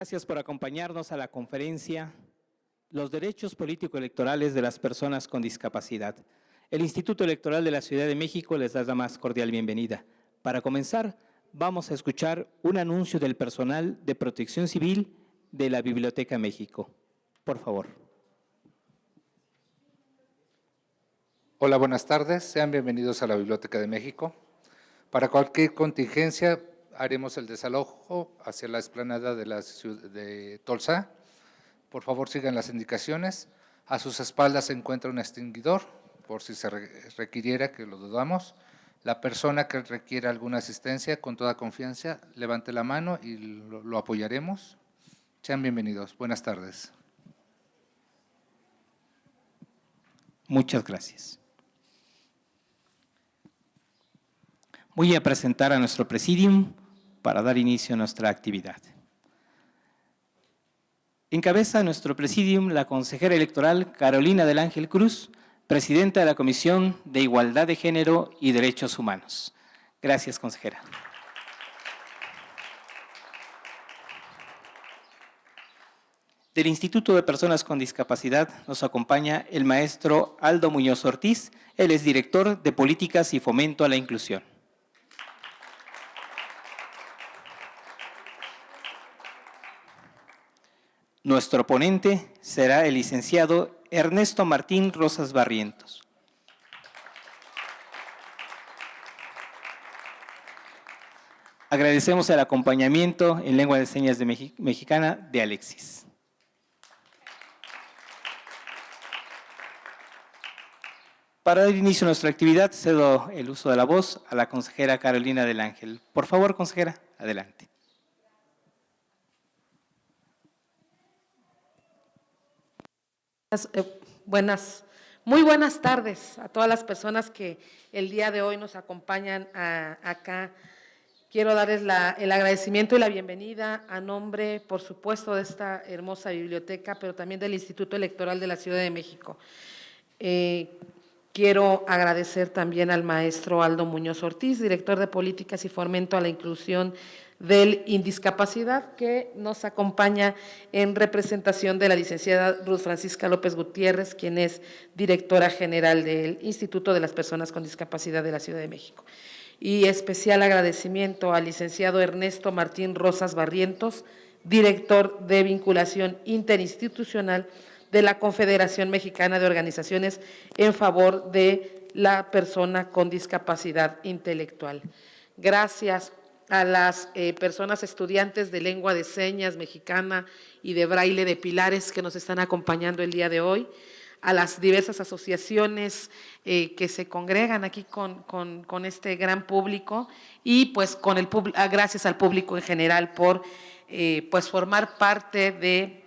Gracias por acompañarnos a la conferencia Los derechos político-electorales de las personas con discapacidad. El Instituto Electoral de la Ciudad de México les da la más cordial bienvenida. Para comenzar, vamos a escuchar un anuncio del personal de Protección Civil de la Biblioteca México. Por favor. Hola, buenas tardes. Sean bienvenidos a la Biblioteca de México. Para cualquier contingencia, haremos el desalojo hacia la explanada de la ciudad de Tolsa. Por favor, sigan las indicaciones. A sus espaldas se encuentra un extinguidor, por si se requiriera, que lo dudamos. La persona que requiera alguna asistencia, con toda confianza, levante la mano y lo apoyaremos. Sean bienvenidos. Buenas tardes. Muchas gracias. Voy a presentar a nuestro presidium para dar inicio a nuestra actividad. Encabeza nuestro presidium la consejera electoral Carolina del Ángel Cruz, presidenta de la Comisión de Igualdad de Género y Derechos Humanos. Gracias, consejera. Del Instituto de Personas con Discapacidad nos acompaña el maestro Aldo Muñoz Ortiz. Él es director de Políticas y Fomento a la Inclusión. Nuestro ponente será el licenciado Ernesto Martín Rosas Barrientos. Agradecemos el acompañamiento en lengua de señas mexicana de Alexis. Para dar inicio a nuestra actividad, cedo el uso de la voz a la consejera Carolina del Ángel. Por favor, consejera, adelante. Muy buenas tardes a todas las personas que el día de hoy nos acompañan acá. Quiero darles el agradecimiento y la bienvenida a nombre, por supuesto, de esta hermosa biblioteca, pero también del Instituto Electoral de la Ciudad de México. Quiero agradecer también al maestro Aldo Muñoz Ortiz, director de Políticas y Fomento a la Inclusión del Indiscapacidad, que nos acompaña en representación de la licenciada Ruth Francisca López Gutiérrez, quien es directora general del Instituto de las Personas con Discapacidad de la Ciudad de México. Y especial agradecimiento al licenciado Ernesto Martín Rosas Barrientos, director de Vinculación Interinstitucional de la Confederación Mexicana de Organizaciones en favor de la persona con discapacidad intelectual. Gracias a las personas estudiantes de lengua de señas mexicana y de braille de Pilares que nos están acompañando el día de hoy, a las diversas asociaciones que se congregan aquí con este gran público y pues gracias al público en general por pues formar parte de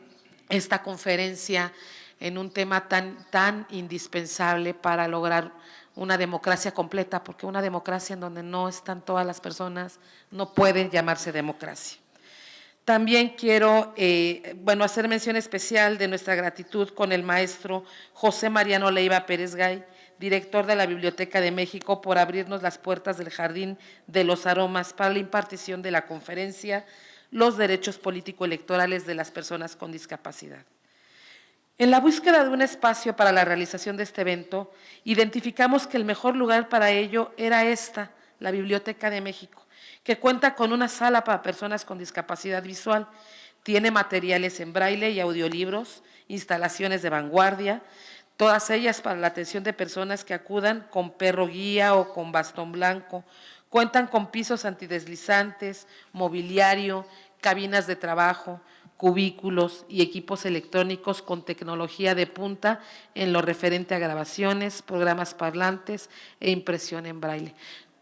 esta conferencia en un tema tan indispensable para lograr una democracia completa, porque una democracia en donde no están todas las personas no puede llamarse democracia. También quiero hacer mención especial de nuestra gratitud con el maestro José Mariano Leiva Pérez Gay, director de la Biblioteca de México, por abrirnos las puertas del Jardín de los Aromas para la impartición de la conferencia Los derechos político-electorales de las personas con discapacidad. En la búsqueda de un espacio para la realización de este evento, identificamos que el mejor lugar para ello era la Biblioteca de México, que cuenta con una sala para personas con discapacidad visual, tiene materiales en braille y audiolibros, instalaciones de vanguardia, todas ellas para la atención de personas que acudan con perro guía o con bastón blanco. Cuentan con pisos antideslizantes, mobiliario, cabinas de trabajo, cubículos y equipos electrónicos con tecnología de punta en lo referente a grabaciones, programas parlantes e impresión en braille.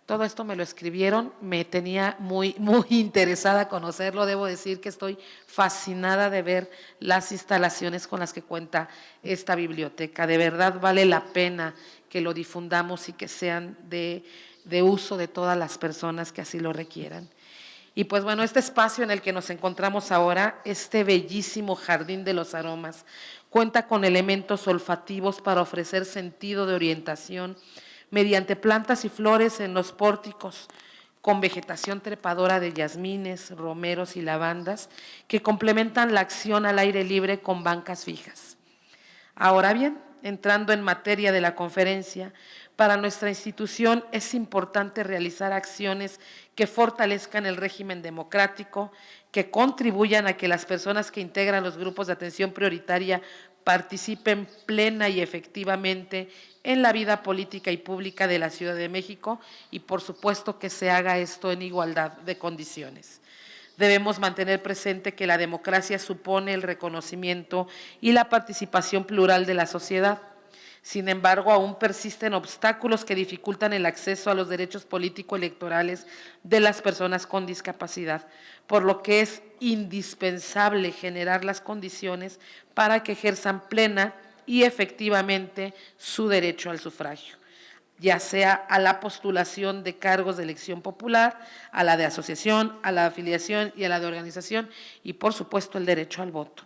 Todo esto me lo escribieron, me tenía muy interesada conocerlo. Debo decir que estoy fascinada de ver las instalaciones con las que cuenta esta biblioteca. De verdad vale la pena que lo difundamos y que sean de uso de todas las personas que así lo requieran. Y pues bueno, este espacio en el que nos encontramos ahora, este bellísimo Jardín de los Aromas, cuenta con elementos olfativos para ofrecer sentido de orientación mediante plantas y flores en los pórticos, con vegetación trepadora de jazmines, romeros y lavandas que complementan la acción al aire libre con bancas fijas. Ahora bien, entrando en materia de la conferencia, para nuestra institución es importante realizar acciones que fortalezcan el régimen democrático, que contribuyan a que las personas que integran los grupos de atención prioritaria participen plena y efectivamente en la vida política y pública de la Ciudad de México y, por supuesto, que se haga esto en igualdad de condiciones. Debemos mantener presente que la democracia supone el reconocimiento y la participación plural de la sociedad. Sin embargo, aún persisten obstáculos que dificultan el acceso a los derechos político-electorales de las personas con discapacidad, por lo que es indispensable generar las condiciones para que ejerzan plena y efectivamente su derecho al sufragio, ya sea a la postulación de cargos de elección popular, a la de asociación, a la de afiliación y a la de organización, y por supuesto el derecho al voto.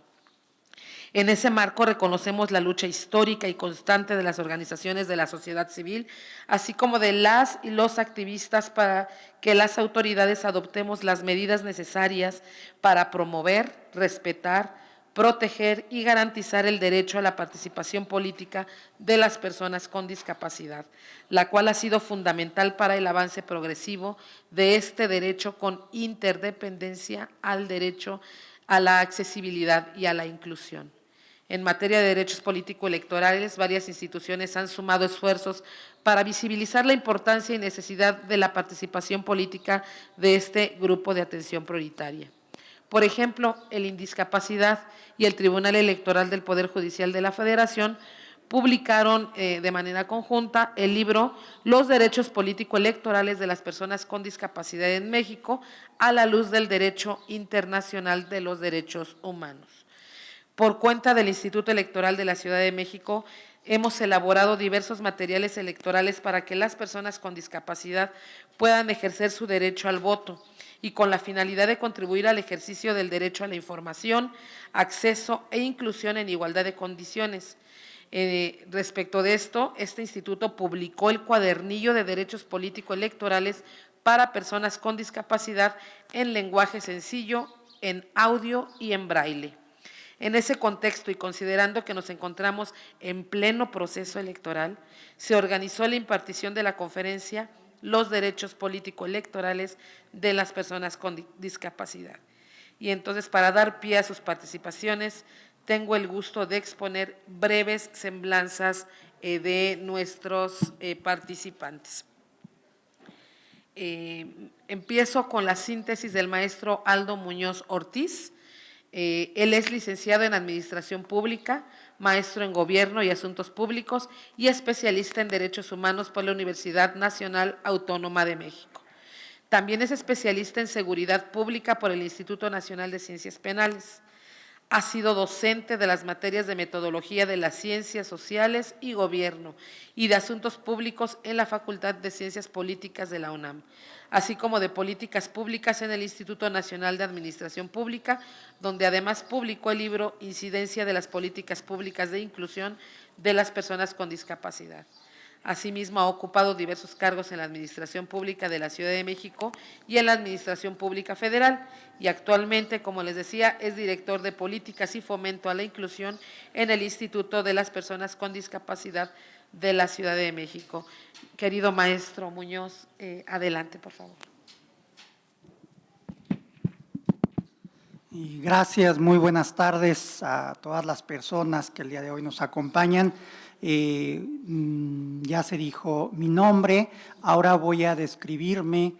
En ese marco reconocemos la lucha histórica y constante de las organizaciones de la sociedad civil, así como de las y los activistas para que las autoridades adoptemos las medidas necesarias para promover, respetar, proteger y garantizar el derecho a la participación política de las personas con discapacidad, la cual ha sido fundamental para el avance progresivo de este derecho con interdependencia al derecho a la accesibilidad y a la inclusión. En materia de derechos político-electorales, varias instituciones han sumado esfuerzos para visibilizar la importancia y necesidad de la participación política de este grupo de atención prioritaria. Por ejemplo, el Indiscapacidad y el Tribunal Electoral del Poder Judicial de la Federación publicaron de manera conjunta el libro Los derechos político-electorales de las personas con discapacidad en México a la luz del derecho internacional de los derechos humanos. Por cuenta del Instituto Electoral de la Ciudad de México, hemos elaborado diversos materiales electorales para que las personas con discapacidad puedan ejercer su derecho al voto y con la finalidad de contribuir al ejercicio del derecho a la información, acceso e inclusión en igualdad de condiciones. Respecto de esto, este instituto publicó el cuadernillo de derechos político-electorales para personas con discapacidad en lenguaje sencillo, en audio y en braille. En ese contexto y considerando que nos encontramos en pleno proceso electoral, se organizó la impartición de la conferencia Los derechos político-electorales de las personas con discapacidad. Y entonces, para dar pie a sus participaciones, tengo el gusto de exponer breves semblanzas de nuestros participantes. Empiezo con la síntesis del maestro Aldo Muñoz Ortiz. Él es licenciado en Administración Pública, maestro en Gobierno y Asuntos Públicos y especialista en Derechos Humanos por la Universidad Nacional Autónoma de México. También es especialista en Seguridad Pública por el Instituto Nacional de Ciencias Penales. Ha sido docente de las materias de Metodología de las Ciencias Sociales y Gobierno y de Asuntos Públicos en la Facultad de Ciencias Políticas de la UNAM, así como de Políticas Públicas en el Instituto Nacional de Administración Pública, donde además publicó el libro Incidencia de las Políticas Públicas de Inclusión de las Personas con Discapacidad. Asimismo, ha ocupado diversos cargos en la Administración Pública de la Ciudad de México y en la Administración Pública Federal, y actualmente, como les decía, es director de Políticas y Fomento a la Inclusión en el Instituto de las Personas con Discapacidad de la Ciudad de México. Querido maestro Muñoz, adelante, por favor. Y gracias, muy buenas tardes a todas las personas que el día de hoy nos acompañan. Ya se dijo mi nombre, ahora voy a describirme.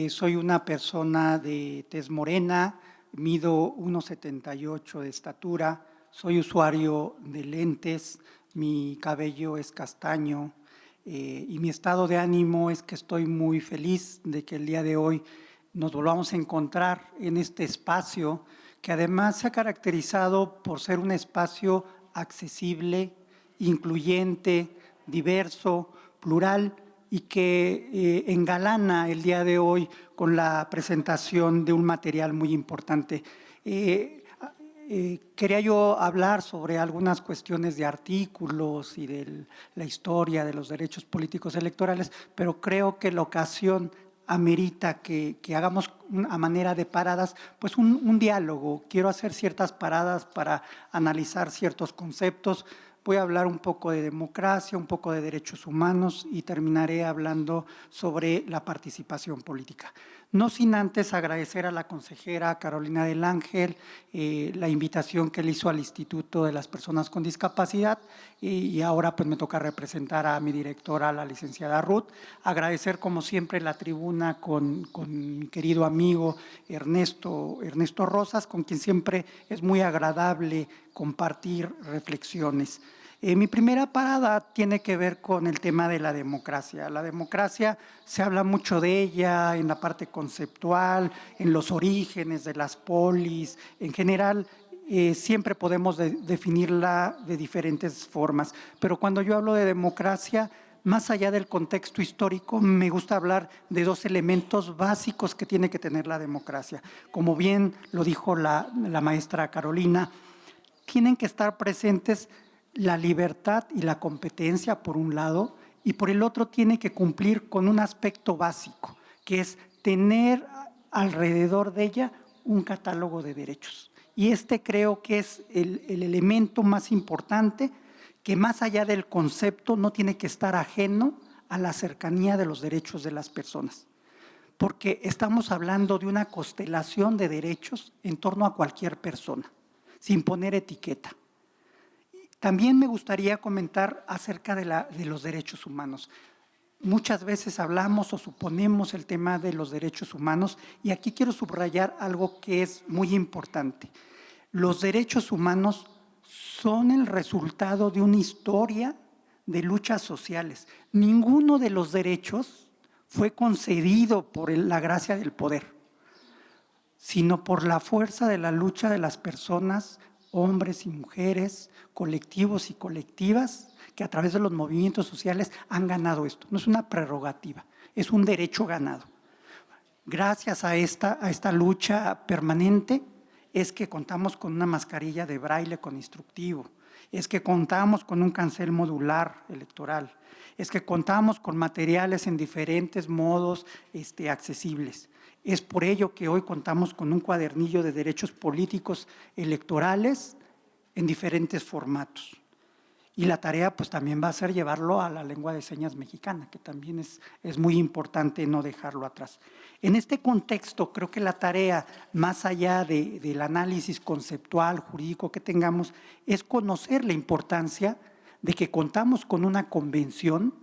Soy una persona de tez morena, mido 1,78 de estatura, soy usuario de lentes, mi cabello es castaño y mi estado de ánimo es que estoy muy feliz de que el día de hoy nos volvamos a encontrar en este espacio que además se ha caracterizado por ser un espacio accesible, incluyente, diverso, plural y que engalana el día de hoy con la presentación de un material muy importante. Quería yo hablar sobre algunas cuestiones de artículos y de la historia de los derechos políticos electorales, pero creo que la ocasión amerita que hagamos a manera de paradas, pues un diálogo. Quiero hacer ciertas paradas para analizar ciertos conceptos. Voy a hablar un poco de democracia, un poco de derechos humanos y terminaré hablando sobre la participación política. No sin antes agradecer a la consejera Carolina del Ángel la invitación que le hizo al Instituto de las Personas con Discapacidad y ahora pues me toca representar a mi directora, la licenciada Ruth. Agradecer como siempre la tribuna con mi querido amigo Ernesto Rosas, con quien siempre es muy agradable compartir reflexiones. Mi primera parada tiene que ver con el tema de la democracia. La democracia se habla mucho de ella en la parte conceptual, en los orígenes de las polis, en general siempre podemos definirla de diferentes formas, pero cuando yo hablo de democracia, más allá del contexto histórico, me gusta hablar de dos elementos básicos que tiene que tener la democracia. Como bien lo dijo la maestra Carolina, tienen que estar presentes la libertad y la competencia por un lado, y por el otro tiene que cumplir con un aspecto básico, que es tener alrededor de ella un catálogo de derechos. Y creo que es el elemento más importante, que más allá del concepto no tiene que estar ajeno a la cercanía de los derechos de las personas. Porque estamos hablando de una constelación de derechos en torno a cualquier persona, sin poner etiqueta. También me gustaría comentar acerca de los derechos humanos. Muchas veces hablamos o suponemos el tema de los derechos humanos y aquí quiero subrayar algo que es muy importante. Los derechos humanos son el resultado de una historia de luchas sociales. Ninguno de los derechos fue concedido por la gracia del poder, sino por la fuerza de la lucha de las personas, hombres y mujeres, colectivos y colectivas, que a través de los movimientos sociales han ganado esto. No es una prerrogativa, es un derecho ganado. Gracias a esta lucha permanente es que contamos con una mascarilla de braille con instructivo, es que contamos con un cancel modular electoral, es que contamos con materiales en diferentes modos accesibles. Es por ello que hoy contamos con un cuadernillo de derechos políticos electorales en diferentes formatos. Y la tarea pues también va a ser llevarlo a la lengua de señas mexicana, que también es muy importante no dejarlo atrás. En este contexto creo que la tarea, más allá del análisis conceptual, jurídico que tengamos, es conocer la importancia de que contamos con una convención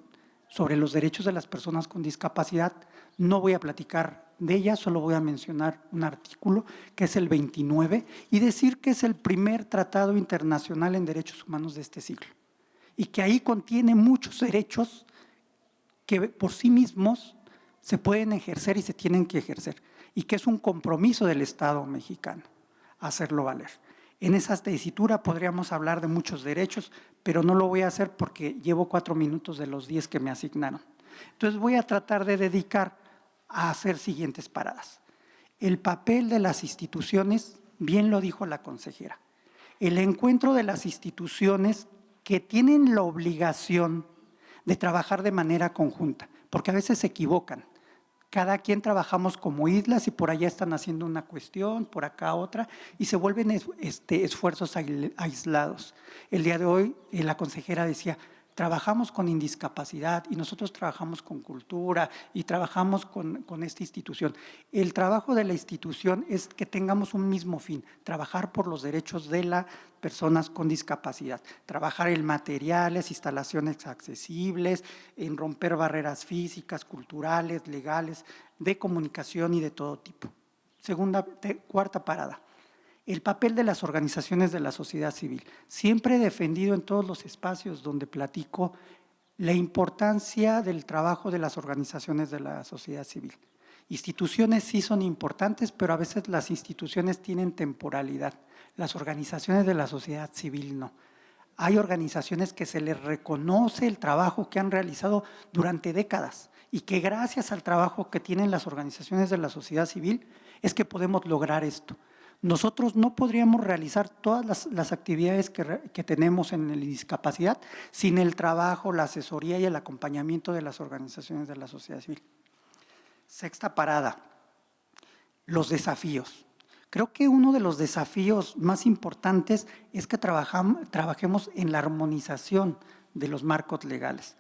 sobre los derechos de las personas con discapacidad. No voy a platicar de ella, solo voy a mencionar un artículo que es el 29 y decir que es el primer tratado internacional en derechos humanos de este siglo y que ahí contiene muchos derechos que por sí mismos se pueden ejercer y se tienen que ejercer y que es un compromiso del Estado mexicano hacerlo valer. En esa tesitura podríamos hablar de muchos derechos, pero no lo voy a hacer porque llevo 4 minutos de los 10 que me asignaron. Entonces voy a tratar de dedicar a hacer siguientes paradas. El papel de las instituciones, bien lo dijo la consejera, el encuentro de las instituciones que tienen la obligación de trabajar de manera conjunta, porque a veces se equivocan. Cada quien trabajamos como islas y por allá están haciendo una cuestión, por acá otra, y se vuelven esfuerzos aislados. El día de hoy la consejera decía, trabajamos con indiscapacidad y nosotros trabajamos con cultura y trabajamos con esta institución. El trabajo de la institución es que tengamos un mismo fin, trabajar por los derechos de las personas con discapacidad, trabajar en materiales, instalaciones accesibles, en romper barreras físicas, culturales, legales, de comunicación y de todo tipo. Cuarta parada. El papel de las organizaciones de la sociedad civil. Siempre he defendido en todos los espacios donde platico la importancia del trabajo de las organizaciones de la sociedad civil. Instituciones sí son importantes, pero a veces las instituciones tienen temporalidad. Las organizaciones de la sociedad civil no. Hay organizaciones que se les reconoce el trabajo que han realizado durante décadas y que gracias al trabajo que tienen las organizaciones de la sociedad civil es que podemos lograr esto. Nosotros no podríamos realizar todas las actividades que tenemos en la discapacidad sin el trabajo, la asesoría y el acompañamiento de las organizaciones de la sociedad civil. Sexta parada, los desafíos. Creo que uno de los desafíos más importantes es que trabajemos en la armonización de los marcos legales.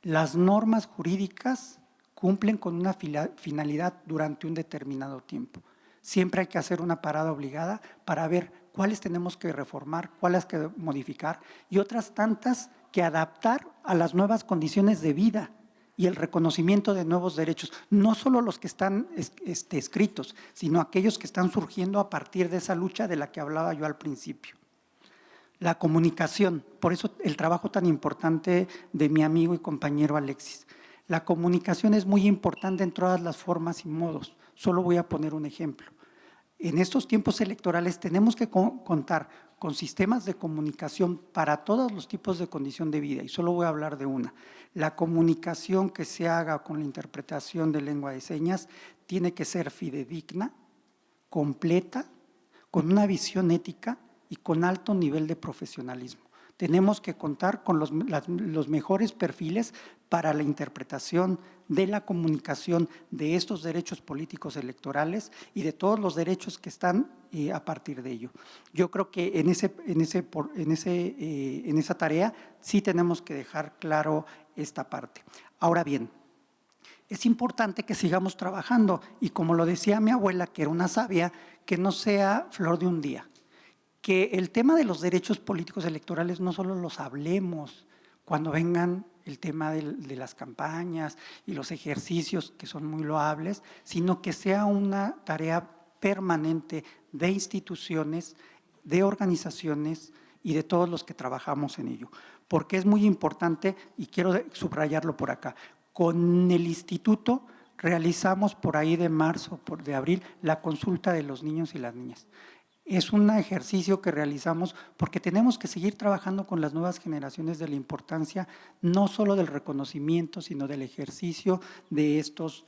Las normas jurídicas cumplen con una finalidad durante un determinado tiempo. Siempre hay que hacer una parada obligada para ver cuáles tenemos que reformar, cuáles que modificar y otras tantas que adaptar a las nuevas condiciones de vida y el reconocimiento de nuevos derechos, no solo los que están escritos, sino aquellos que están surgiendo a partir de esa lucha de la que hablaba yo al principio. La comunicación, por eso el trabajo tan importante de mi amigo y compañero Alexis. La comunicación es muy importante en todas las formas y modos. Solo voy a poner un ejemplo. En estos tiempos electorales tenemos que contar con sistemas de comunicación para todos los tipos de condición de vida, y solo voy a hablar de una. La comunicación que se haga con la interpretación de lengua de señas tiene que ser fidedigna, completa, con una visión ética y con alto nivel de profesionalismo. Tenemos que contar con los mejores perfiles para la interpretación de la comunicación de estos derechos políticos electorales y de todos los derechos que están a partir de ello. Yo creo que en esa tarea sí tenemos que dejar claro esta parte. Ahora bien, es importante que sigamos trabajando y como lo decía mi abuela, que era una sabia, que no sea flor de un día. Que el tema de los derechos políticos electorales no solo los hablemos cuando vengan el tema de las campañas y los ejercicios que son muy loables, sino que sea una tarea permanente de instituciones, de organizaciones y de todos los que trabajamos en ello. Porque es muy importante, y quiero subrayarlo por acá, con el instituto realizamos por ahí de marzo, de abril, la consulta de los niños y las niñas. Es un ejercicio que realizamos porque tenemos que seguir trabajando con las nuevas generaciones de la importancia no solo del reconocimiento, sino del ejercicio de estos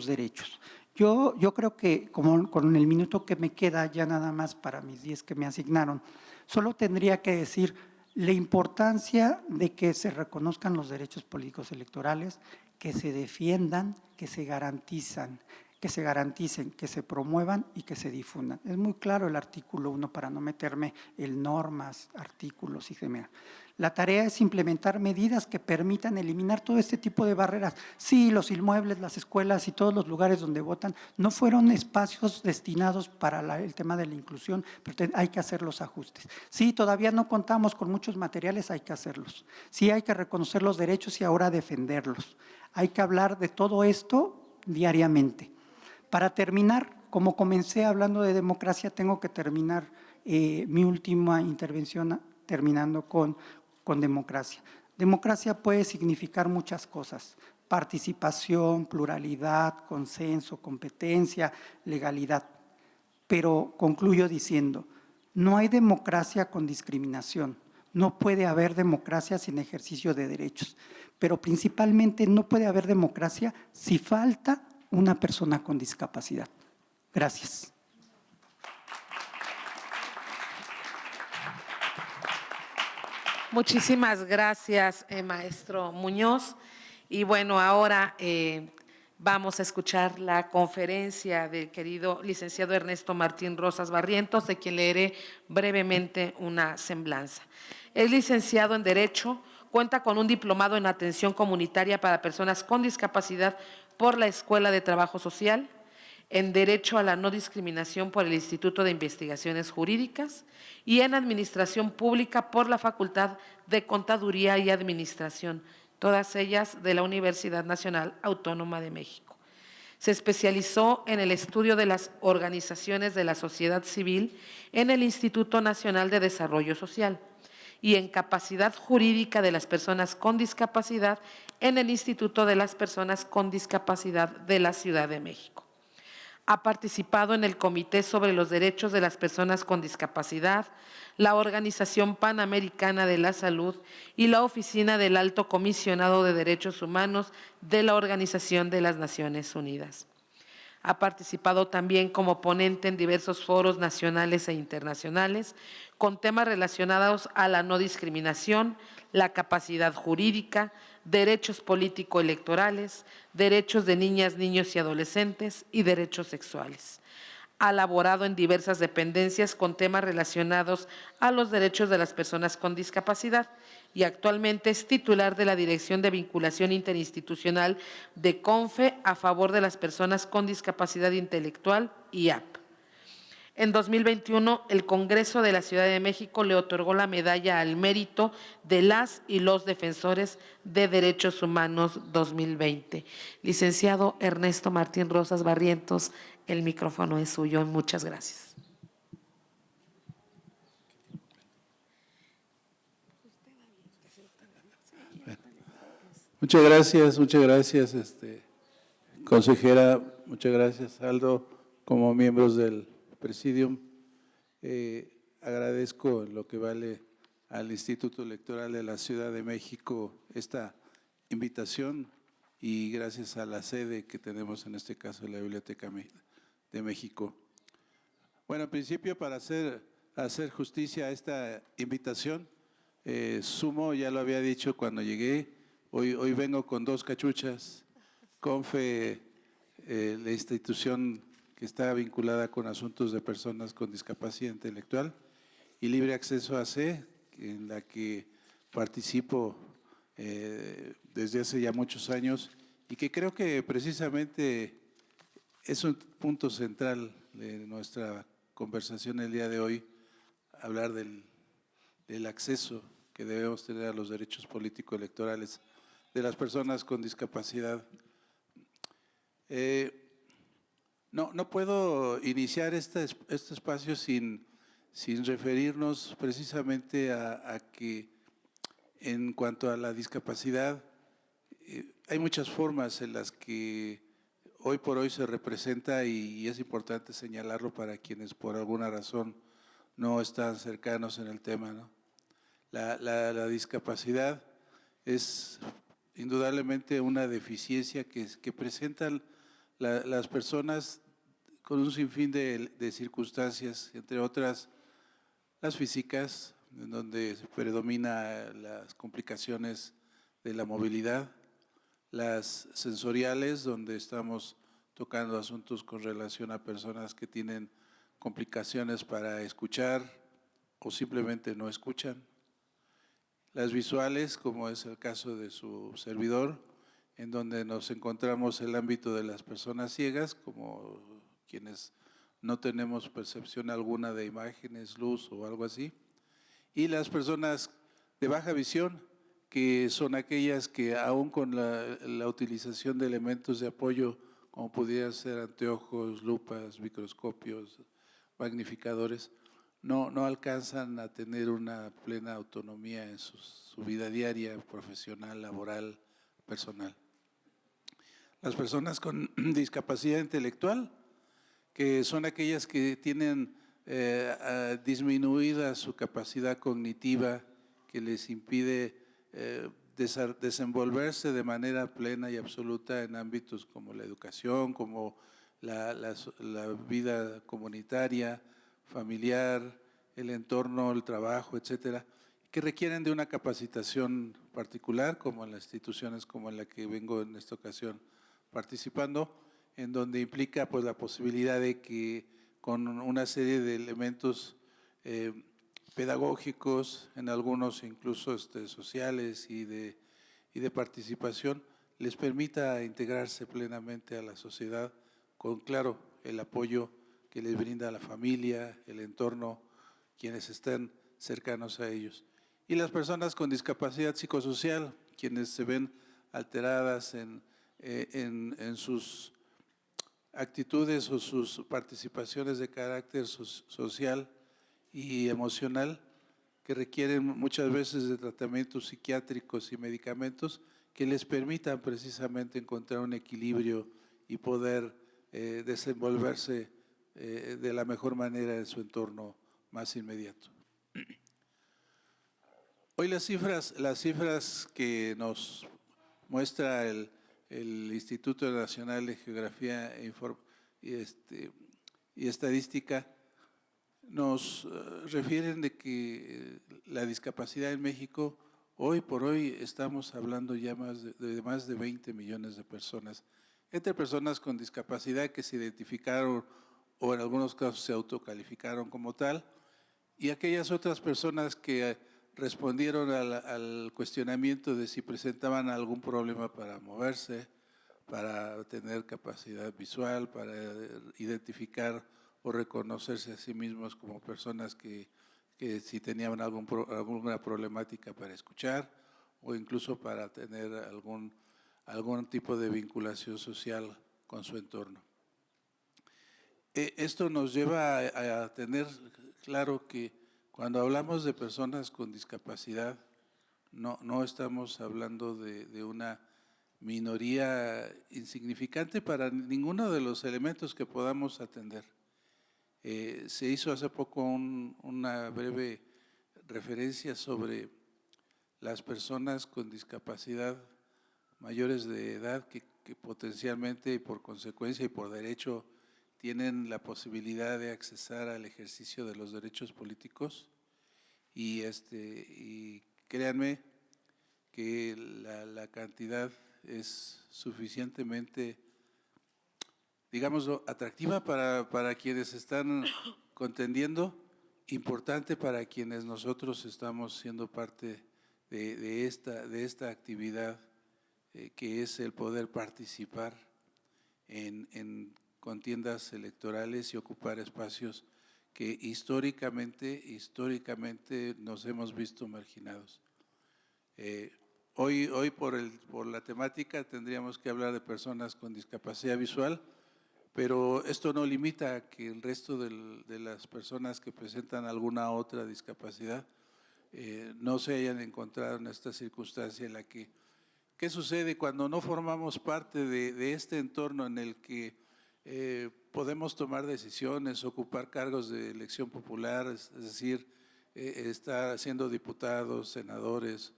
derechos. Yo creo que con el minuto que me queda ya nada más para mis 10 que me asignaron, solo tendría que decir la importancia de que se reconozcan los derechos políticos electorales, que se defiendan, que se garanticen, que se promuevan y que se difundan. Es muy claro el artículo 1 para no meterme en normas, artículos y demás. La tarea es implementar medidas que permitan eliminar todo este tipo de barreras. Sí, los inmuebles, las escuelas y todos los lugares donde votan no fueron espacios destinados para el tema de la inclusión, pero hay que hacer los ajustes. Sí, todavía no contamos con muchos materiales, hay que hacerlos. Sí, hay que reconocer los derechos y ahora defenderlos. Hay que hablar de todo esto diariamente. Para terminar, como comencé hablando de democracia, tengo que terminar mi última intervención terminando con democracia. Democracia puede significar muchas cosas: participación, pluralidad, consenso, competencia, legalidad. Pero concluyo diciendo, no hay democracia con discriminación, no puede haber democracia sin ejercicio de derechos, pero principalmente no puede haber democracia si falta una persona con discapacidad. Gracias. Muchísimas gracias, maestro Muñoz. Y bueno, ahora vamos a escuchar la conferencia del querido licenciado Ernesto Martín Rosas Barrientos, de quien leeré brevemente una semblanza. Es licenciado en Derecho, cuenta con un diplomado en Atención Comunitaria para Personas con Discapacidad por la Escuela de Trabajo Social, en Derecho a la No Discriminación por el Instituto de Investigaciones Jurídicas y en Administración Pública por la Facultad de Contaduría y Administración, todas ellas de la Universidad Nacional Autónoma de México. Se especializó en el estudio de las organizaciones de la sociedad civil en el Instituto Nacional de Desarrollo Social y en capacidad jurídica de las personas con discapacidad en el Instituto de las Personas con Discapacidad de la Ciudad de México. Ha participado en el Comité sobre los Derechos de las Personas con Discapacidad, la Organización Panamericana de la Salud y la Oficina del Alto Comisionado de Derechos Humanos de la Organización de las Naciones Unidas. Ha participado también como ponente en diversos foros nacionales e internacionales con temas relacionados a la no discriminación, la capacidad jurídica, derechos político-electorales, derechos de niñas, niños y adolescentes y derechos sexuales. Ha laborado en diversas dependencias con temas relacionados a los derechos de las personas con discapacidad y actualmente es titular de la Dirección de Vinculación Interinstitucional de CONFE a favor de las personas con discapacidad intelectual, IAP. En 2021, el Congreso de la Ciudad de México le otorgó la Medalla al Mérito de las y los Defensores de Derechos Humanos 2020. Licenciado Ernesto Martín Rosas Barrientos, el micrófono es suyo. Muchas gracias. Muchas gracias, consejera, muchas gracias, Aldo, como miembros del Presidium. Agradezco en lo que vale al Instituto Electoral de la Ciudad de México esta invitación y gracias a la sede que tenemos en este caso la Biblioteca de México. Bueno, en principio para hacer justicia a esta invitación, sumo, ya lo había dicho cuando llegué, hoy vengo con 2 cachuchas, CONFE, la institución que está vinculada con asuntos de personas con discapacidad intelectual, y Libre Acceso AC, en la que participo desde hace ya muchos años y que creo que precisamente es un punto central de nuestra conversación el día de hoy, hablar del acceso que debemos tener a los derechos político-electorales de las personas con discapacidad. No puedo iniciar este espacio sin referirnos precisamente a que en cuanto a la discapacidad, hay muchas formas en las que hoy por hoy se representa y es importante señalarlo para quienes por alguna razón no están cercanos en el tema, ¿no? La discapacidad es indudablemente una deficiencia que presentan las personas con un sinfín de circunstancias, entre otras las físicas, en donde predomina las complicaciones de la movilidad, las sensoriales, donde estamos tocando asuntos con relación a personas que tienen complicaciones para escuchar o simplemente no escuchan, las visuales, como es el caso de su servidor, en donde nos encontramos el ámbito de las personas ciegas, como quienes no tenemos percepción alguna de imágenes, luz o algo así, y las personas de baja visión, que son aquellas que aún con la utilización de elementos de apoyo, como pudieran ser anteojos, lupas, microscopios, magnificadores, no alcanzan a tener una plena autonomía en su vida diaria, profesional, laboral, personal. Las personas con discapacidad intelectual, que son aquellas que tienen disminuida su capacidad cognitiva, que les impide desenvolverse de manera plena y absoluta en ámbitos como la educación, como la vida comunitaria, familiar, el entorno, el trabajo, etcétera, que requieren de una capacitación particular, como en las instituciones como en la que vengo en esta ocasión participando, en donde implica pues la posibilidad de que con una serie de elementos pedagógicos, en algunos incluso sociales y de participación, les permita integrarse plenamente a la sociedad con, claro, el apoyo que les brinda la familia, el entorno, quienes están cercanos a ellos. Y las personas con discapacidad psicosocial, quienes se ven alteradas en sus actitudes o sus participaciones de carácter social y emocional, que requieren muchas veces de tratamientos psiquiátricos y medicamentos que les permitan precisamente encontrar un equilibrio y poder desenvolverse de la mejor manera en su entorno más inmediato. Hoy las cifras que nos muestra el Instituto Nacional de Geografía y estadística nos refieren de que la discapacidad en México, hoy por hoy estamos hablando ya de más de 20 millones de personas, entre personas con discapacidad que se identificaron o en algunos casos se autocalificaron como tal, y aquellas otras personas que respondieron al cuestionamiento de si presentaban algún problema para moverse, para tener capacidad visual, para identificar o reconocerse a sí mismos como personas que si tenían alguna problemática para escuchar o incluso para tener algún tipo de vinculación social con su entorno. Esto nos lleva a tener claro que cuando hablamos de personas con discapacidad, no estamos hablando de una minoría insignificante para ninguno de los elementos que podamos atender. Se hizo hace poco una breve referencia sobre las personas con discapacidad mayores de edad que potencialmente y por consecuencia y por derecho tienen la posibilidad de accesar al ejercicio de los derechos políticos y créanme que la cantidad es suficientemente, digámoslo, atractiva para quienes están contendiendo, importante para quienes nosotros estamos siendo parte de esta actividad que es el poder participar en contiendas electorales y ocupar espacios que históricamente nos hemos visto marginados. Hoy por la temática tendríamos que hablar de personas con discapacidad visual, pero esto no limita a que el resto de las personas que presentan alguna otra discapacidad no se hayan encontrado en esta circunstancia en la que, ¿qué sucede cuando no formamos parte de este entorno en el que podemos tomar decisiones, ocupar cargos de elección popular, es decir, estar siendo diputados, senadores,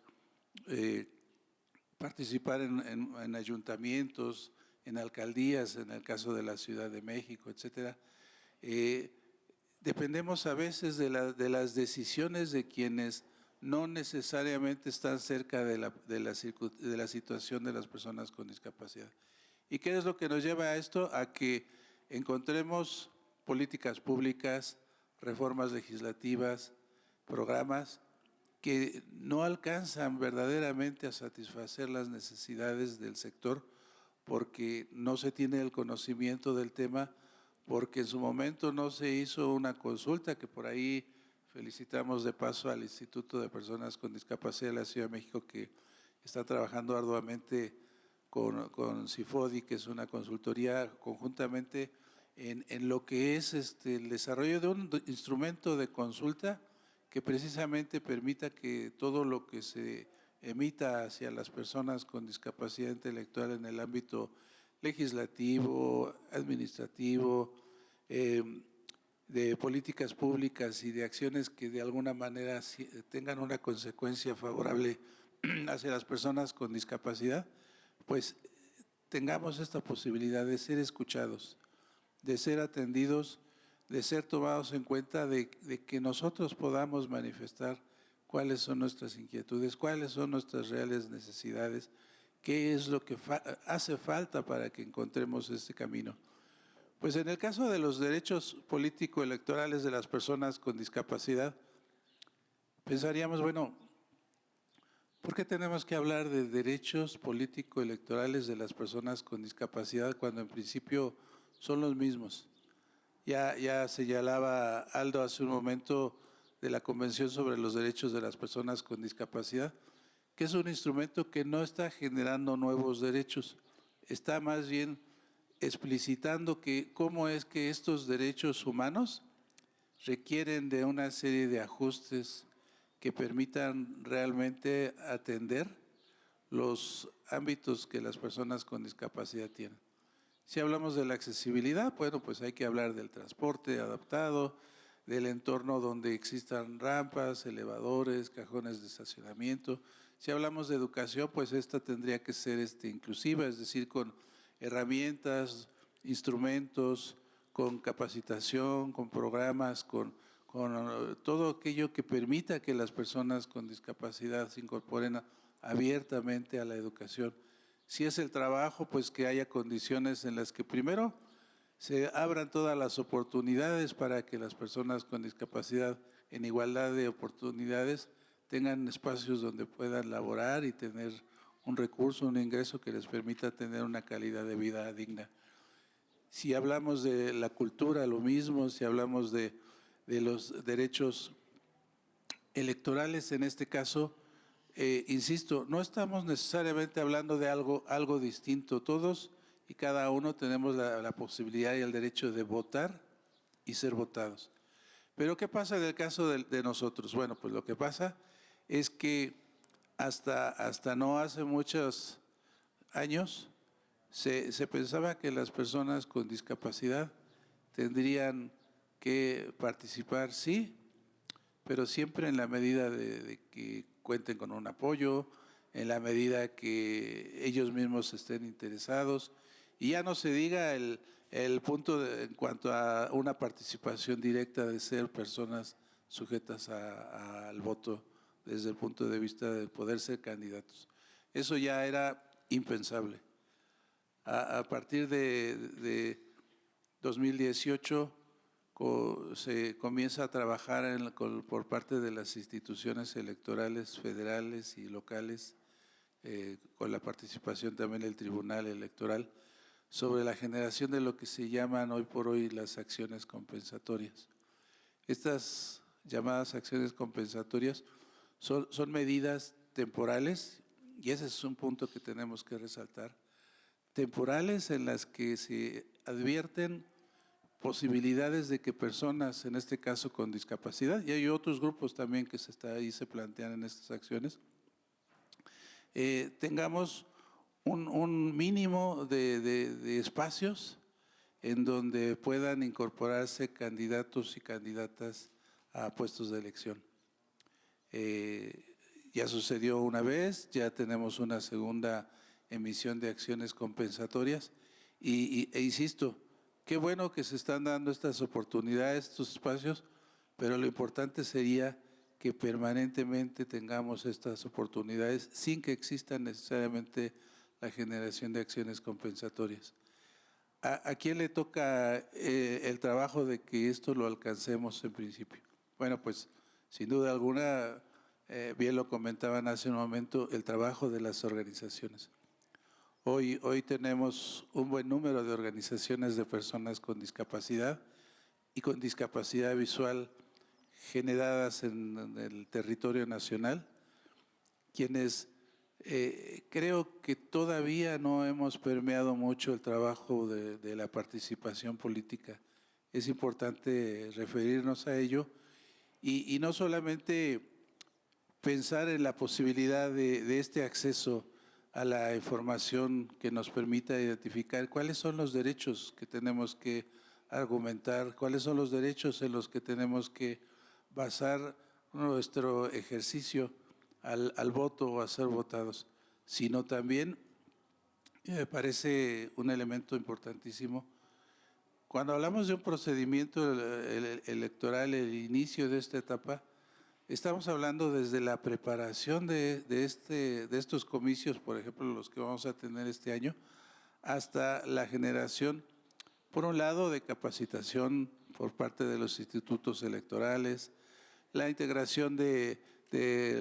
participar en ayuntamientos, en alcaldías, en el caso de la Ciudad de México, etcétera? Dependemos a veces de las decisiones de quienes no necesariamente están cerca de la situación de las personas con discapacidad. ¿Y qué es lo que nos lleva a esto? A que encontremos políticas públicas, reformas legislativas, programas que no alcanzan verdaderamente a satisfacer las necesidades del sector porque no se tiene el conocimiento del tema, porque en su momento no se hizo una consulta, que por ahí felicitamos de paso al Instituto de Personas con Discapacidad de la Ciudad de México que está trabajando arduamente con CIFODI, que es una consultoría conjuntamente en lo que es el desarrollo de un instrumento de consulta que precisamente permita que todo lo que se emita hacia las personas con discapacidad intelectual en el ámbito legislativo, administrativo, de políticas públicas y de acciones que de alguna manera tengan una consecuencia favorable hacia las personas con discapacidad, pues tengamos esta posibilidad de ser escuchados, de ser atendidos, de ser tomados en cuenta, de que nosotros podamos manifestar cuáles son nuestras inquietudes, cuáles son nuestras reales necesidades, qué es lo que hace falta para que encontremos este camino. Pues en el caso de los derechos político-electorales de las personas con discapacidad, pensaríamos, bueno, ¿por qué tenemos que hablar de derechos político-electorales de las personas con discapacidad cuando en principio son los mismos? Ya señalaba Aldo hace un momento de la Convención sobre los Derechos de las Personas con Discapacidad, que es un instrumento que no está generando nuevos derechos, está más bien explicitando cómo es que estos derechos humanos requieren de una serie de ajustes que permitan realmente atender los ámbitos que las personas con discapacidad tienen. Si hablamos de la accesibilidad, bueno, pues hay que hablar del transporte adaptado, del entorno donde existan rampas, elevadores, cajones de estacionamiento. Si hablamos de educación, pues esta tendría que ser inclusiva, es decir, con herramientas instrumentos, con capacitación, con programas, con todo aquello que permita que las personas con discapacidad se incorporen abiertamente a la educación. Si es el trabajo, pues que haya condiciones en las que primero se abran todas las oportunidades para que las personas con discapacidad en igualdad de oportunidades tengan espacios donde puedan laborar y tener un recurso, un ingreso que les permita tener una calidad de vida digna. Si hablamos de la cultura, lo mismo, si hablamos de los derechos electorales, en este caso, insisto, no estamos necesariamente hablando de algo distinto. Todos y cada uno tenemos la posibilidad y el derecho de votar y ser votados. Pero ¿qué pasa en el caso de nosotros? Bueno, pues lo que pasa es que hasta no hace muchos años se pensaba que las personas con discapacidad tendrían que participar, sí, pero siempre en la medida de que cuenten con un apoyo, en la medida que ellos mismos estén interesados, y ya no se diga el punto en cuanto a una participación directa de ser personas sujetas al voto desde el punto de vista de poder ser candidatos. Eso ya era impensable. A partir de 2018 se comienza a trabajar por parte de las instituciones electorales federales y locales, con la participación también del Tribunal Electoral, sobre la generación de lo que se llaman hoy por hoy las acciones compensatorias. Estas llamadas acciones compensatorias son medidas temporales, y ese es un punto que tenemos que resaltar, temporales en las que se advierten posibilidades de que personas, en este caso con discapacidad, y hay otros grupos también que se plantean en estas acciones, tengamos un mínimo de espacios en donde puedan incorporarse candidatos y candidatas a puestos de elección. Ya sucedió una vez, ya tenemos una segunda emisión de acciones compensatorias e insisto, qué bueno que se están dando estas oportunidades, estos espacios, pero lo importante sería que permanentemente tengamos estas oportunidades sin que exista necesariamente la generación de acciones compensatorias. ¿A quién le toca el trabajo de que esto lo alcancemos en principio? Bueno, pues sin duda alguna, bien lo comentaban hace un momento, el trabajo de las organizaciones. Hoy tenemos un buen número de organizaciones de personas con discapacidad y con discapacidad visual generadas en el territorio nacional, quienes creo que todavía no hemos permeado mucho el trabajo de la participación política. Es importante referirnos a ello y no solamente pensar en la posibilidad de este acceso a la información que nos permita identificar cuáles son los derechos que tenemos que argumentar, cuáles son los derechos en los que tenemos que basar nuestro ejercicio al voto o a ser votados, sino también, me parece un elemento importantísimo, cuando hablamos de un procedimiento electoral, el inicio de esta etapa, estamos hablando desde la preparación de estos comicios, por ejemplo, los que vamos a tener este año, hasta la generación, por un lado, de capacitación por parte de los institutos electorales, la integración de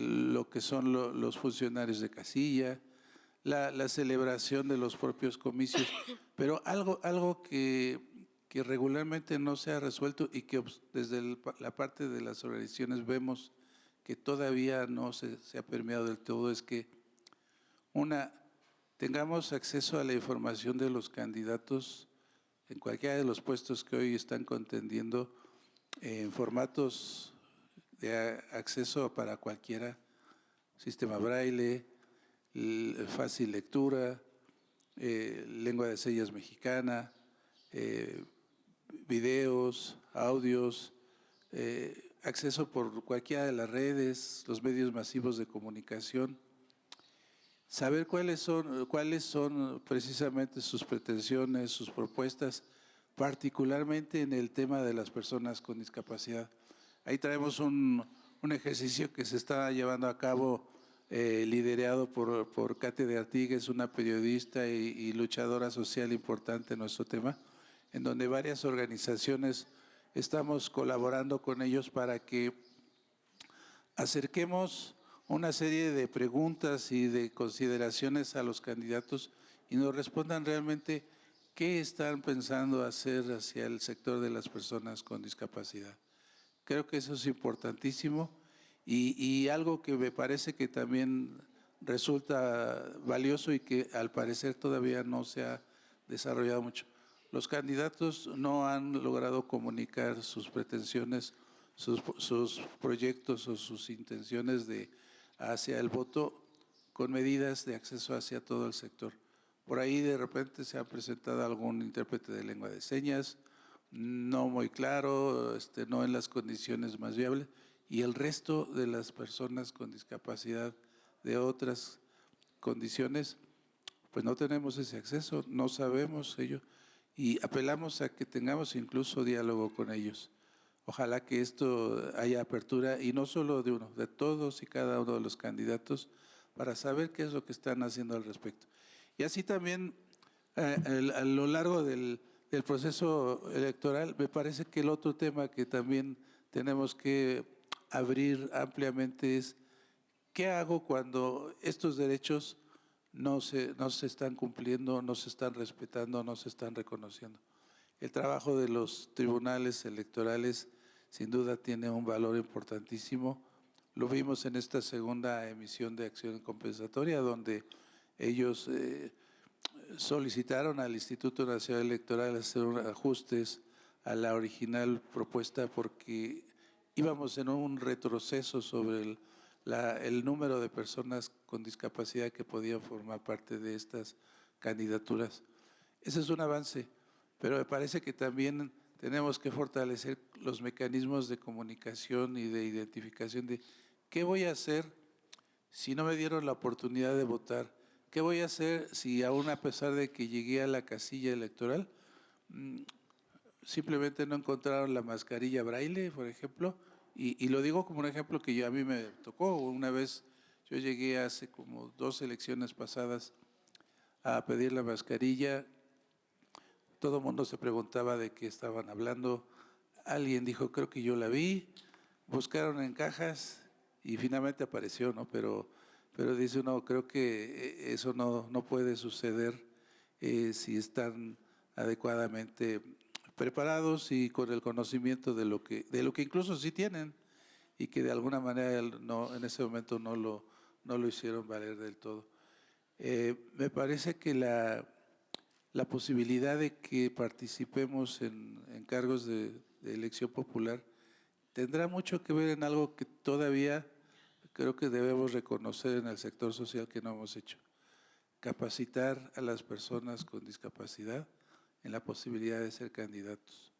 lo que son los funcionarios de casilla, la celebración de los propios comicios, pero algo que regularmente no se ha resuelto y que desde la parte de las organizaciones vemos que todavía no se ha permeado del todo, es que tengamos acceso a la información de los candidatos en cualquiera de los puestos que hoy están contendiendo en formatos de acceso para cualquiera, sistema braille, fácil lectura, lengua de señas mexicana, videos, audios, acceso por cualquiera de las redes, los medios masivos de comunicación. saber cuáles son precisamente sus pretensiones, sus propuestas, particularmente en el tema de las personas con discapacidad. Ahí traemos un ejercicio que se está llevando a cabo, liderado por Katy de Artigues, una periodista y luchadora social importante en nuestro tema, en donde varias organizaciones estamos colaborando con ellos para que acerquemos una serie de preguntas y de consideraciones a los candidatos y nos respondan realmente qué están pensando hacer hacia el sector de las personas con discapacidad. Creo que eso es importantísimo y algo que me parece que también resulta valioso y que al parecer todavía no se ha desarrollado mucho. Los candidatos no han logrado comunicar sus pretensiones, sus proyectos o sus intenciones hacia el voto con medidas de acceso hacia todo el sector. Por ahí de repente se ha presentado algún intérprete de lengua de señas, no muy claro, no en las condiciones más viables, y el resto de las personas con discapacidad de otras condiciones, pues no tenemos ese acceso, no sabemos ello, y apelamos a que tengamos incluso diálogo con ellos. Ojalá que esto haya apertura, y no solo de uno, de todos y cada uno de los candidatos, para saber qué es lo que están haciendo al respecto. Y así también, a lo largo del proceso electoral, me parece que el otro tema que también tenemos que abrir ampliamente es ¿qué hago cuando estos derechos no se están cumpliendo, no se están respetando, no se están reconociendo? El trabajo de los tribunales electorales sin duda tiene un valor importantísimo. Lo vimos en esta segunda emisión de acción compensatoria, donde ellos solicitaron al Instituto Nacional Electoral hacer ajustes a la original propuesta porque íbamos en un retroceso sobre el número de personas con discapacidad que podían formar parte de estas candidaturas. Ese es un avance, pero me parece que también tenemos que fortalecer los mecanismos de comunicación y de identificación de qué voy a hacer si no me dieron la oportunidad de votar. ¿Qué voy a hacer si aún a pesar de que llegué a la casilla electoral, simplemente no encontraron la mascarilla braille, por ejemplo? Y lo digo como un ejemplo que a mí me tocó. Una vez yo llegué hace como 2 elecciones pasadas a pedir la mascarilla. Todo el mundo se preguntaba de qué estaban hablando. Alguien dijo, creo que yo la vi. Buscaron en cajas y finalmente apareció, ¿no? Pero dice uno, creo que eso no puede suceder si están adecuadamente preparados y con el conocimiento de lo que incluso sí tienen y que de alguna manera en ese momento no lo hicieron valer del todo. Me parece que la posibilidad de que participemos en cargos de elección popular tendrá mucho que ver en algo que todavía creo que debemos reconocer en el sector social que no hemos hecho. Capacitar a las personas con discapacidad en la posibilidad de ser candidatos.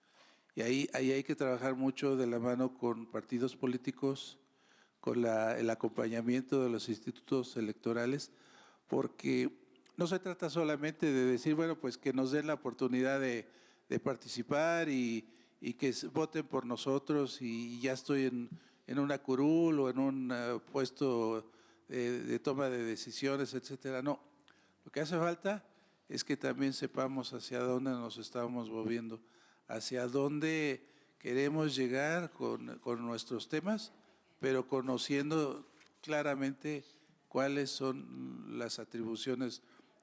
Y ahí hay que trabajar mucho de la mano con partidos políticos, con el acompañamiento de los institutos electorales, porque no se trata solamente de decir, bueno, pues que nos den la oportunidad de participar y que voten por nosotros y ya estoy en una curul o en un puesto de toma de decisiones, etcétera. No, lo que hace falta es que también sepamos hacia dónde nos estamos moviendo, hacia dónde queremos llegar con nuestros temas, pero conociendo claramente cuáles son las atribuciones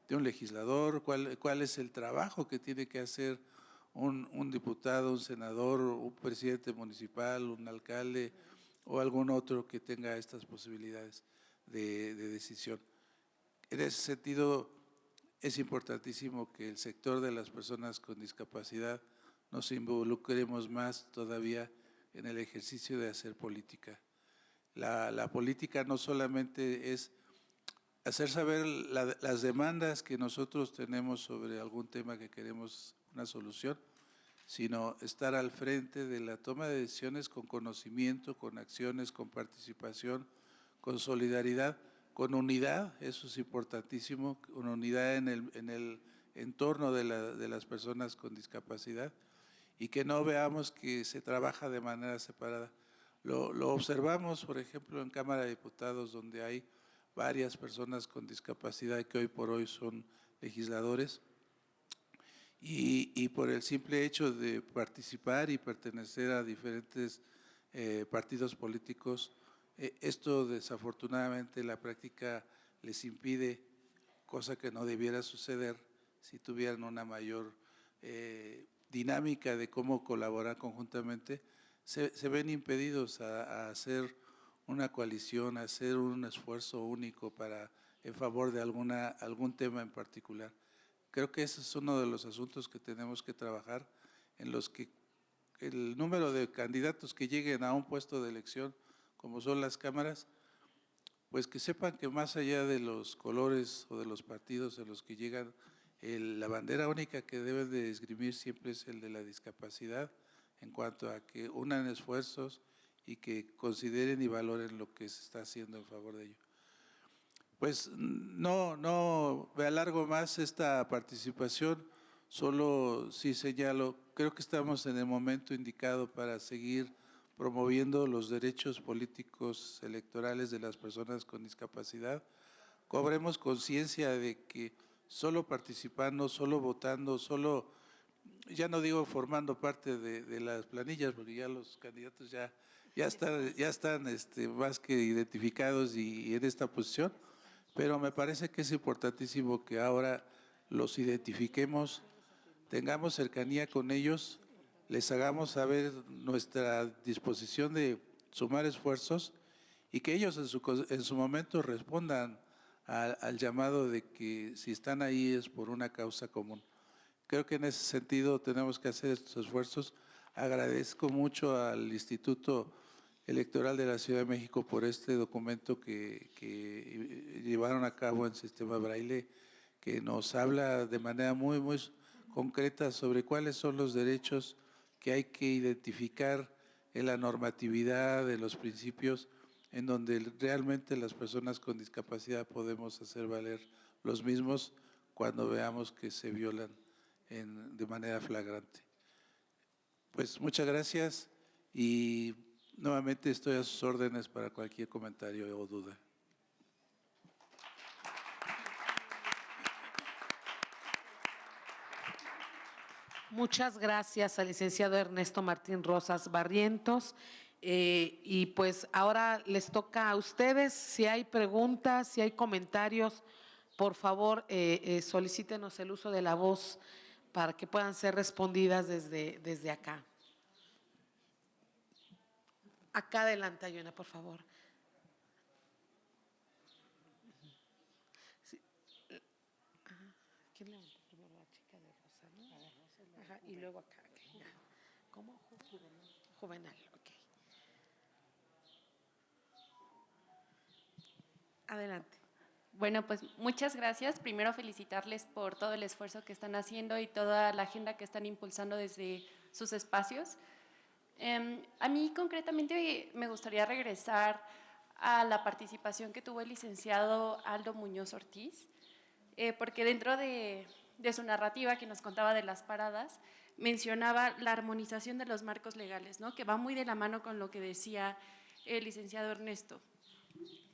de un legislador, cuál es el trabajo que tiene que hacer un diputado, un senador, un presidente municipal, un alcalde o algún otro que tenga estas posibilidades de decisión. En ese sentido, es importantísimo que el sector de las personas con discapacidad nos involucremos más todavía en el ejercicio de hacer política. La política no solamente es hacer saber las demandas que nosotros tenemos sobre algún tema que queremos una solución, sino estar al frente de la toma de decisiones con conocimiento, con acciones, con participación, con solidaridad, con unidad, eso es importantísimo, con unidad en el entorno de las personas con discapacidad, y que no veamos que se trabaja de manera separada. Lo observamos, por ejemplo, en Cámara de Diputados, donde hay varias personas con discapacidad que hoy por hoy son legisladores, y por el simple hecho de participar y pertenecer a diferentes partidos políticos, esto desafortunadamente en la práctica les impide, cosa que no debiera suceder si tuvieran una mayor dinámica de cómo colaborar conjuntamente, se ven impedidos a hacer una coalición, a hacer un esfuerzo único en favor de algún tema en particular. Creo que ese es uno de los asuntos que tenemos que trabajar, en los que el número de candidatos que lleguen a un puesto de elección, como son las cámaras, pues que sepan que más allá de los colores o de los partidos en los que llegan, la bandera única que deben de esgrimir siempre es el de la discapacidad, en cuanto a que unan esfuerzos y que consideren y valoren lo que se está haciendo en favor de ello. Pues no me alargo más esta participación, solo sí señalo, creo que estamos en el momento indicado para seguir promoviendo los derechos políticos electorales de las personas con discapacidad. Cobremos conciencia de que solo participando, solo votando, solo, ya no digo formando parte de las planillas, porque ya los candidatos ya están más que identificados y en esta posición, pero me parece que es importantísimo que ahora los identifiquemos, tengamos cercanía con ellos, les hagamos saber nuestra disposición de sumar esfuerzos y que ellos en su momento respondan al llamado de que si están ahí es por una causa común. Creo que en ese sentido tenemos que hacer estos esfuerzos. Agradezco mucho al Instituto Electoral de la Ciudad de México por este documento que llevaron a cabo en sistema braille, que nos habla de manera muy concreta sobre cuáles son los derechos que hay que identificar en la normatividad, de los principios, en donde realmente las personas con discapacidad podemos hacer valer los mismos cuando veamos que se violan de manera flagrante. Pues muchas gracias y nuevamente estoy a sus órdenes para cualquier comentario o duda. Muchas gracias al licenciado Ernesto Martín Rosas Barrientos. Y pues ahora les toca a ustedes, si hay preguntas, si hay comentarios, por favor solicítenos el uso de la voz para que puedan ser respondidas desde acá. Acá adelante, Ayona, por favor. Sí. ¿Quién levantó primero? La chica de Rosa, ¿no? Ajá, y luego acá. Okay, ¿cómo? Juvenal, ok. Adelante. Bueno, pues muchas gracias. Primero felicitarles por todo el esfuerzo que están haciendo y toda la agenda que están impulsando desde sus espacios. A mí concretamente me gustaría regresar a la participación que tuvo el licenciado Aldo Muñoz Ortiz, porque dentro de su narrativa que nos contaba de las paradas, mencionaba la armonización de los marcos legales, ¿no? Que va muy de la mano con lo que decía el licenciado Ernesto.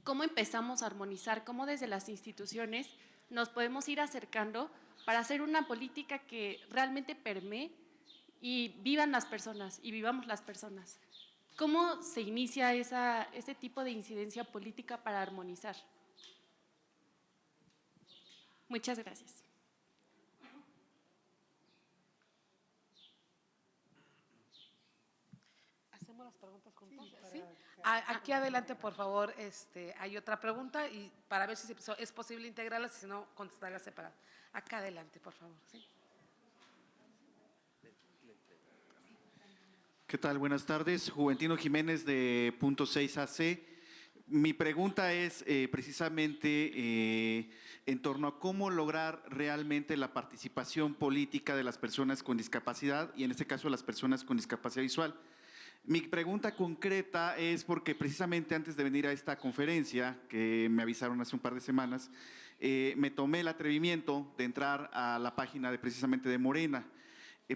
¿Cómo empezamos a armonizar? ¿Cómo desde las instituciones nos podemos ir acercando para hacer una política que realmente permee y vivan las personas y vivamos las personas? ¿Cómo se inicia ese tipo de incidencia política para armonizar? Muchas gracias. ¿Hacemos las preguntas juntos? Sí. Aquí adelante, por favor, hay otra pregunta y para ver si es posible integrarlas y si no, contestarlas separadas. Acá adelante, por favor. ¿Sí? ¿Qué tal? Buenas tardes. Juventino Jiménez de Punto 6 AC. Mi pregunta es precisamente en torno a cómo lograr realmente la participación política de las personas con discapacidad y en este caso las personas con discapacidad visual. Mi pregunta concreta es porque precisamente antes de venir a esta conferencia, que me avisaron hace un par de semanas, me tomé el atrevimiento de entrar a la página precisamente de Morena.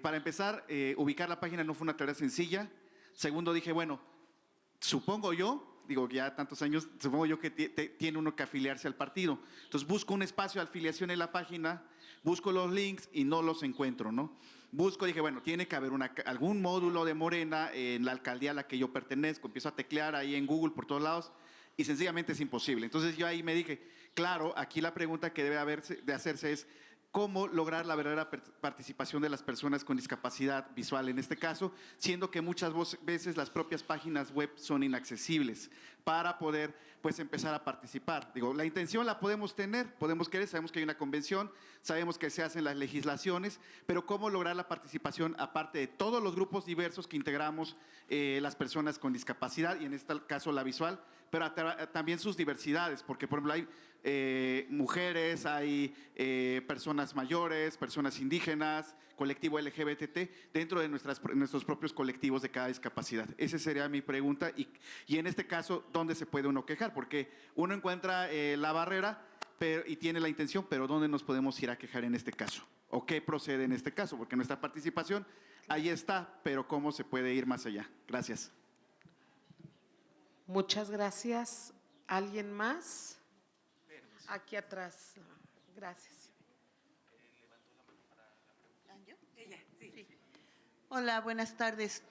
Para empezar, ubicar la página no fue una tarea sencilla. Segundo, dije, bueno, supongo yo, digo, ya tantos años, supongo yo que tiene uno que afiliarse al partido. Entonces busco un espacio de afiliación en la página, busco los links y no los encuentro, ¿no? Busco, dije, bueno, tiene que haber algún módulo de Morena en la alcaldía a la que yo pertenezco. Empiezo a teclear ahí en Google por todos lados y sencillamente es imposible. Entonces yo ahí me dije, claro, aquí la pregunta que debe de hacerse es, ¿cómo lograr la verdadera participación de las personas con discapacidad visual en este caso, siendo que muchas veces las propias páginas web son inaccesibles para poder pues empezar a participar? Digo, la intención la podemos tener, podemos querer, sabemos que hay una convención, sabemos que se hacen las legislaciones, pero ¿cómo lograr la participación aparte de todos los grupos diversos que integramos las personas con discapacidad y en este caso la visual, pero también sus diversidades? Porque por ejemplo hay mujeres, hay personas mayores, personas indígenas, colectivo LGBT, dentro de nuestros propios colectivos de cada discapacidad. Esa sería mi pregunta y en este caso, ¿dónde se puede uno quejar? Porque uno encuentra la barrera y tiene la intención, pero ¿dónde nos podemos ir a quejar en este caso? ¿O qué procede en este caso? Porque nuestra participación ahí está, pero ¿cómo se puede ir más allá? Gracias. Muchas gracias. ¿Alguien más? Aquí atrás. Gracias. Hola, buenas tardes.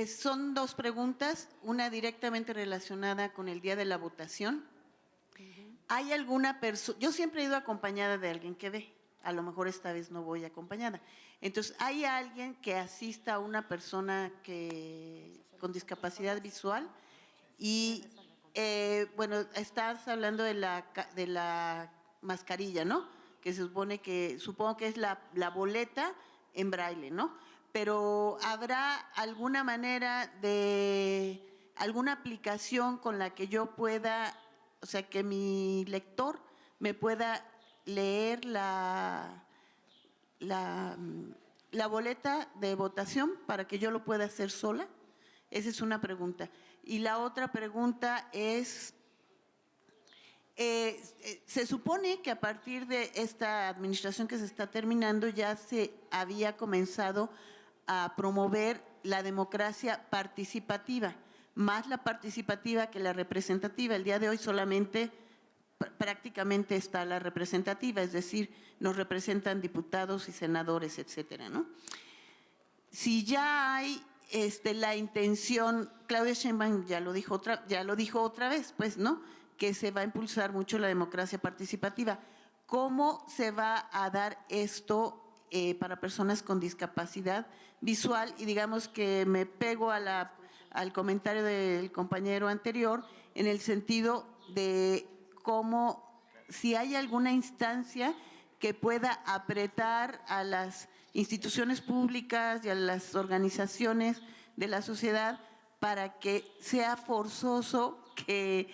Son dos preguntas, una directamente relacionada con el día de la votación. ¿Hay alguna persona? Yo siempre he ido acompañada de alguien que ve, a lo mejor esta vez no voy acompañada. Entonces, ¿hay alguien que asista a una persona con discapacidad visual? Y bueno, estás hablando de la mascarilla, ¿no? Que se supone supongo que es la boleta en braille, ¿no? Pero ¿habrá alguna manera alguna aplicación con la que yo pueda, o sea, que mi lector me pueda leer la boleta de votación para que yo lo pueda hacer sola? Esa es una pregunta. Y la otra pregunta es, se supone que a partir de esta administración que se está terminando ya se había comenzado a promover la democracia participativa, más la participativa que la representativa. El día de hoy solamente prácticamente está la representativa, es decir, nos representan diputados y senadores, etcétera, ¿no? Si ya hay la intención, Claudia Sheinbaum ya lo dijo otra vez, pues, ¿no? Que se va a impulsar mucho la democracia participativa. ¿Cómo se va a dar esto para personas con discapacidad visual? Y digamos que me pego al comentario del compañero anterior en el sentido de cómo, si hay alguna instancia que pueda apretar a las instituciones públicas y a las organizaciones de la sociedad para que sea forzoso que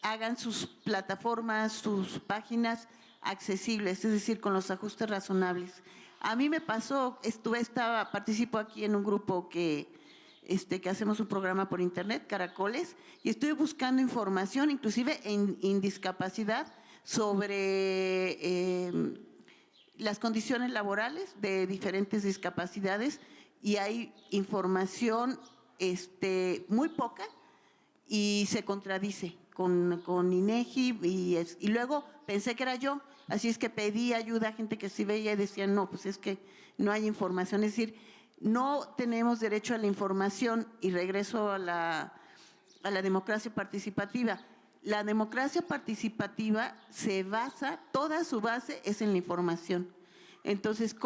hagan sus plataformas, sus páginas accesibles, es decir, con los ajustes razonables. A mí me pasó, participo aquí en un grupo que hacemos un programa por internet, Caracoles, y estuve buscando información, inclusive en discapacidad, sobre las condiciones laborales de diferentes discapacidades, y hay información muy poca y se contradice con INEGI, y luego pensé que era yo, así es que pedí ayuda a gente que sí veía y decían, no, pues es que no hay información, es decir, no tenemos derecho a la información. Y regreso a la democracia participativa. La democracia participativa toda su base es en la información. Entonces,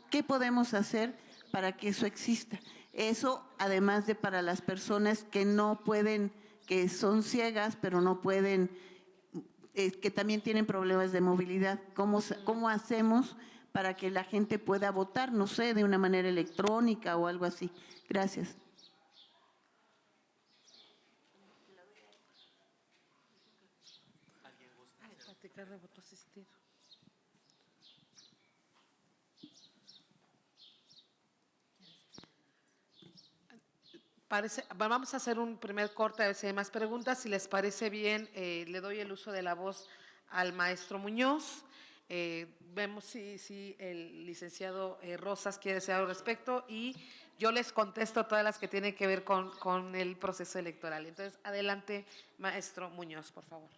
¿qué podemos hacer para que eso exista? Eso, además de para las personas que no pueden, que son ciegas, pero no pueden, que también tienen problemas de movilidad. ¿Cómo hacemos para que la gente pueda votar, no sé, de una manera electrónica o algo así? Gracias. Vamos a hacer un primer corte a ver si hay más preguntas. Si les parece bien, le doy el uso de la voz al maestro Muñoz. Vemos si el licenciado Rosas quiere decir algo al respecto y yo les contesto todas las que tienen que ver con el proceso electoral. Entonces, adelante, maestro Muñoz, por favor.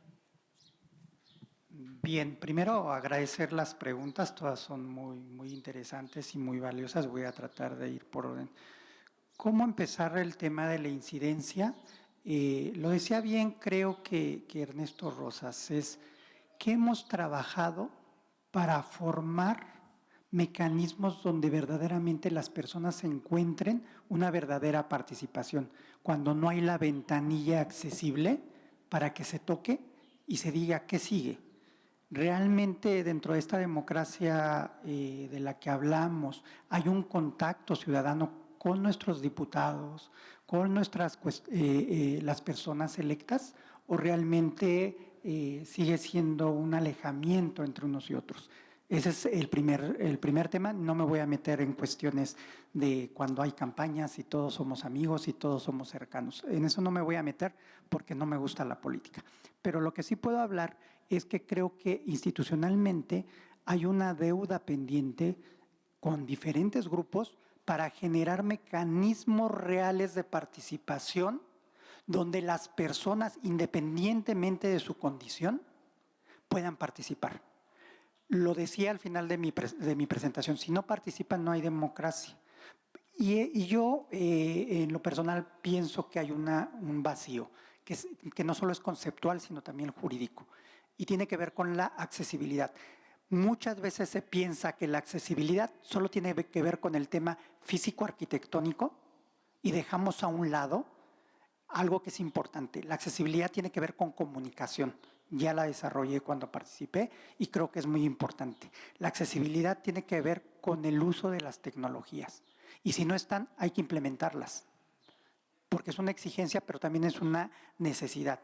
Bien, primero agradecer las preguntas, todas son muy interesantes y muy valiosas. Voy a tratar de ir por orden. ¿Cómo empezar el tema de la incidencia? Lo decía bien, creo que Ernesto Rosas, es que hemos trabajado para formar mecanismos donde verdaderamente las personas encuentren una verdadera participación, cuando no hay la ventanilla accesible para que se toque y se diga qué sigue. Realmente dentro de esta democracia de la que hablamos hay un contacto ciudadano con nuestros diputados, con las personas electas, o realmente sigue siendo un alejamiento entre unos y otros. Ese es el primer tema. No me voy a meter en cuestiones de cuando hay campañas y todos somos amigos y todos somos cercanos. En eso no me voy a meter porque no me gusta la política. Pero lo que sí puedo hablar es que creo que institucionalmente hay una deuda pendiente con diferentes grupos para generar mecanismos reales de participación donde las personas, independientemente de su condición, puedan participar. Lo decía al final de mi presentación, si no participan no hay democracia. Y yo, en lo personal, pienso que hay un vacío, que no solo es conceptual, sino también jurídico, y tiene que ver con la accesibilidad. Muchas veces se piensa que la accesibilidad solo tiene que ver con el tema físico-arquitectónico y dejamos a un lado algo que es importante. La accesibilidad tiene que ver con comunicación. Ya la desarrollé cuando participé y creo que es muy importante. La accesibilidad tiene que ver con el uso de las tecnologías. Y si no están, hay que implementarlas. Porque es una exigencia, pero también es una necesidad.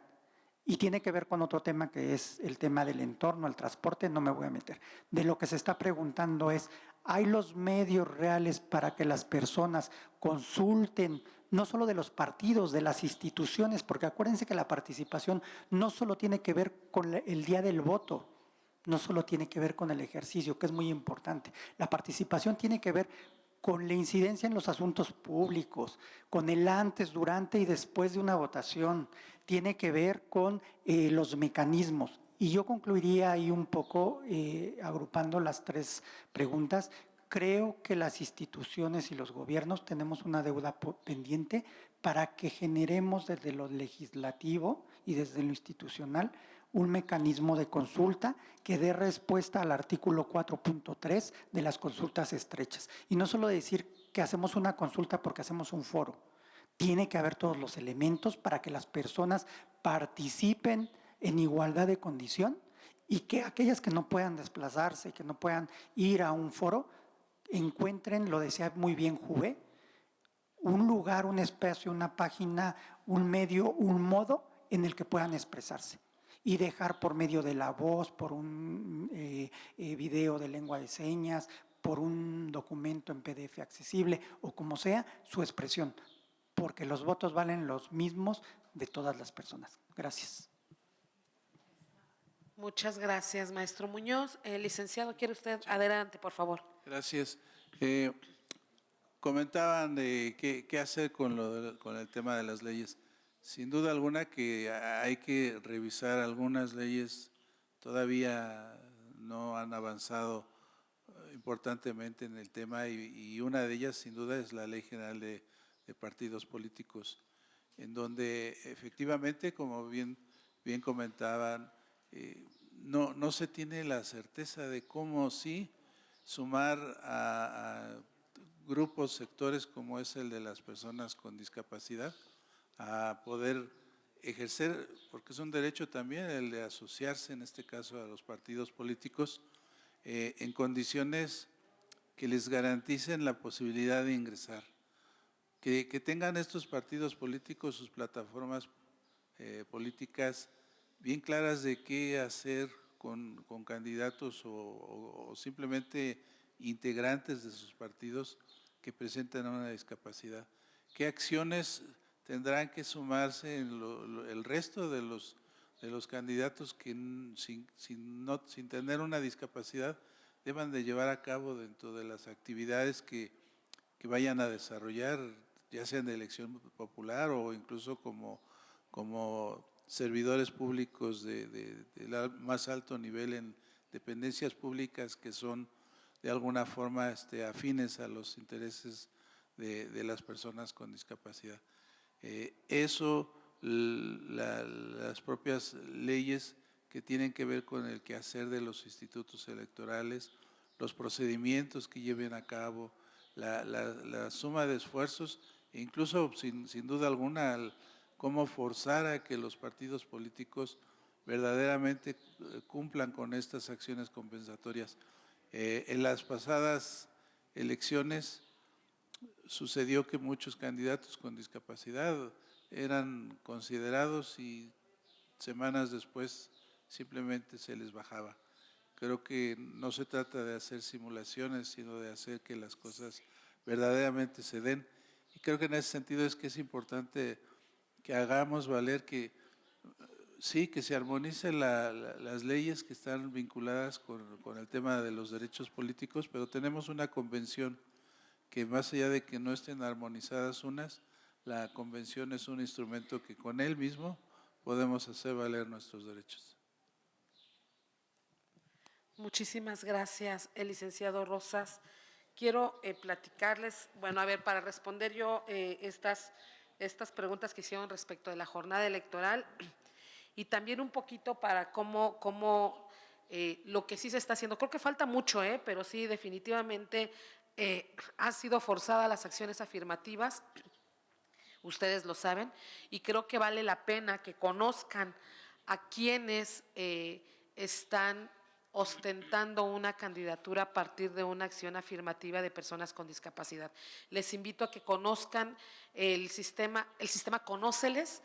Y tiene que ver con otro tema que es el tema del entorno, el transporte, no me voy a meter. De lo que se está preguntando es, ¿hay los medios reales para que las personas consulten, no solo de los partidos, de las instituciones? Porque acuérdense que la participación no solo tiene que ver con el día del voto, no solo tiene que ver con el ejercicio, que es muy importante. La participación tiene que ver con la incidencia en los asuntos públicos, con el antes, durante y después de una votación, tiene que ver con los mecanismos. Y yo concluiría ahí un poco agrupando las tres preguntas. Creo que las instituciones y los gobiernos tenemos una deuda pendiente para que generemos desde lo legislativo y desde lo institucional un mecanismo de consulta que dé respuesta al artículo 4.3 de las consultas estrechas. Y no solo decir que hacemos una consulta porque hacemos un foro. Tiene que haber todos los elementos para que las personas participen en igualdad de condición y que aquellas que no puedan desplazarse, que no puedan ir a un foro, encuentren, lo decía muy bien Juve, un lugar, un espacio, una página, un medio, un modo en el que puedan expresarse y dejar por medio de la voz, por un video de lengua de señas, por un documento en PDF accesible o como sea, su expresión, porque los votos valen los mismos de todas las personas. Gracias. Muchas gracias, maestro Muñoz. Licenciado, ¿quiere usted? Adelante, por favor. Gracias. Comentaban de qué hacer con el tema de las leyes. Sin duda alguna que hay que revisar algunas leyes, todavía no han avanzado importantemente en el tema y una de ellas sin duda es la Ley General de Partidos Políticos, en donde efectivamente, como bien comentaban, no se tiene la certeza de cómo sí sumar a grupos, sectores como es el de las personas con discapacidad, a poder ejercer, porque es un derecho también el de asociarse, en este caso a los partidos políticos, en condiciones que les garanticen la posibilidad de ingresar. Que tengan estos partidos políticos sus plataformas políticas bien claras de qué hacer con candidatos o simplemente integrantes de sus partidos que presentan una discapacidad. ¿Qué acciones tendrán que sumarse el resto de los candidatos que sin tener una discapacidad deban de llevar a cabo dentro de las actividades que vayan a desarrollar, ya sea en elección popular o incluso como servidores públicos de más alto nivel en dependencias públicas que son de alguna forma afines a los intereses de las personas con discapacidad. Las propias leyes que tienen que ver con el quehacer de los institutos electorales, los procedimientos que lleven a cabo, la suma de esfuerzos, e incluso sin duda alguna, cómo forzar a que los partidos políticos verdaderamente cumplan con estas acciones compensatorias. En las pasadas elecciones sucedió que muchos candidatos con discapacidad eran considerados y semanas después simplemente se les bajaba. Creo que no se trata de hacer simulaciones, sino de hacer que las cosas verdaderamente se den. Y creo que en ese sentido es que es importante que hagamos valer que sí, que se armonicen las leyes que están vinculadas con el tema de los derechos políticos, pero tenemos una convención que más allá de que no estén armonizadas unas, la convención es un instrumento que con él mismo podemos hacer valer nuestros derechos. Muchísimas gracias, el licenciado Rosas. Quiero platicarles, bueno, a ver, para responder yo estas preguntas que hicieron respecto de la jornada electoral y también un poquito para cómo lo que sí se está haciendo. Creo que falta mucho, pero sí, definitivamente han sido forzadas las acciones afirmativas, ustedes lo saben, y creo que vale la pena que conozcan a quienes están ostentando una candidatura a partir de una acción afirmativa de personas con discapacidad. Les invito a que conozcan el sistema Conóceles.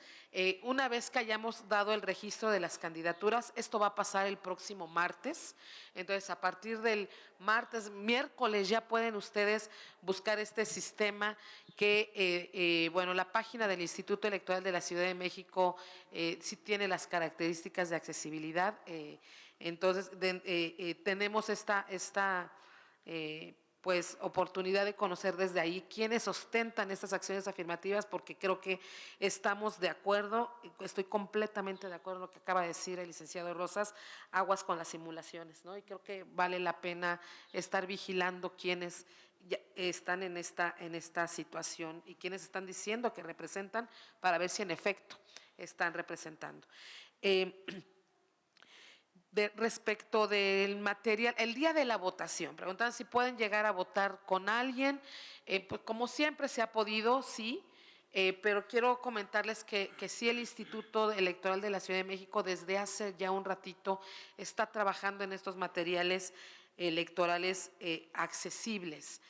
Una vez que hayamos dado el registro de las candidaturas, esto va a pasar el próximo martes, entonces a partir del miércoles ya pueden ustedes buscar este sistema que, bueno, la página del Instituto Electoral de la Ciudad de México sí tiene las características de accesibilidad. Entonces, tenemos esta pues, oportunidad de conocer desde ahí quiénes ostentan estas acciones afirmativas, porque creo que estamos de acuerdo, estoy completamente de acuerdo en lo que acaba de decir el licenciado Rosas, aguas con las simulaciones, ¿no? Y creo que vale la pena estar vigilando quiénes están en esta situación y quienes están diciendo que representan para ver si en efecto están representando. Respecto del material, el día de la votación, preguntan si pueden llegar a votar con alguien, pues como siempre se ha podido, sí, pero quiero comentarles que sí, el Instituto Electoral de la Ciudad de México desde hace ya un ratito está trabajando en estos materiales electorales accesibles,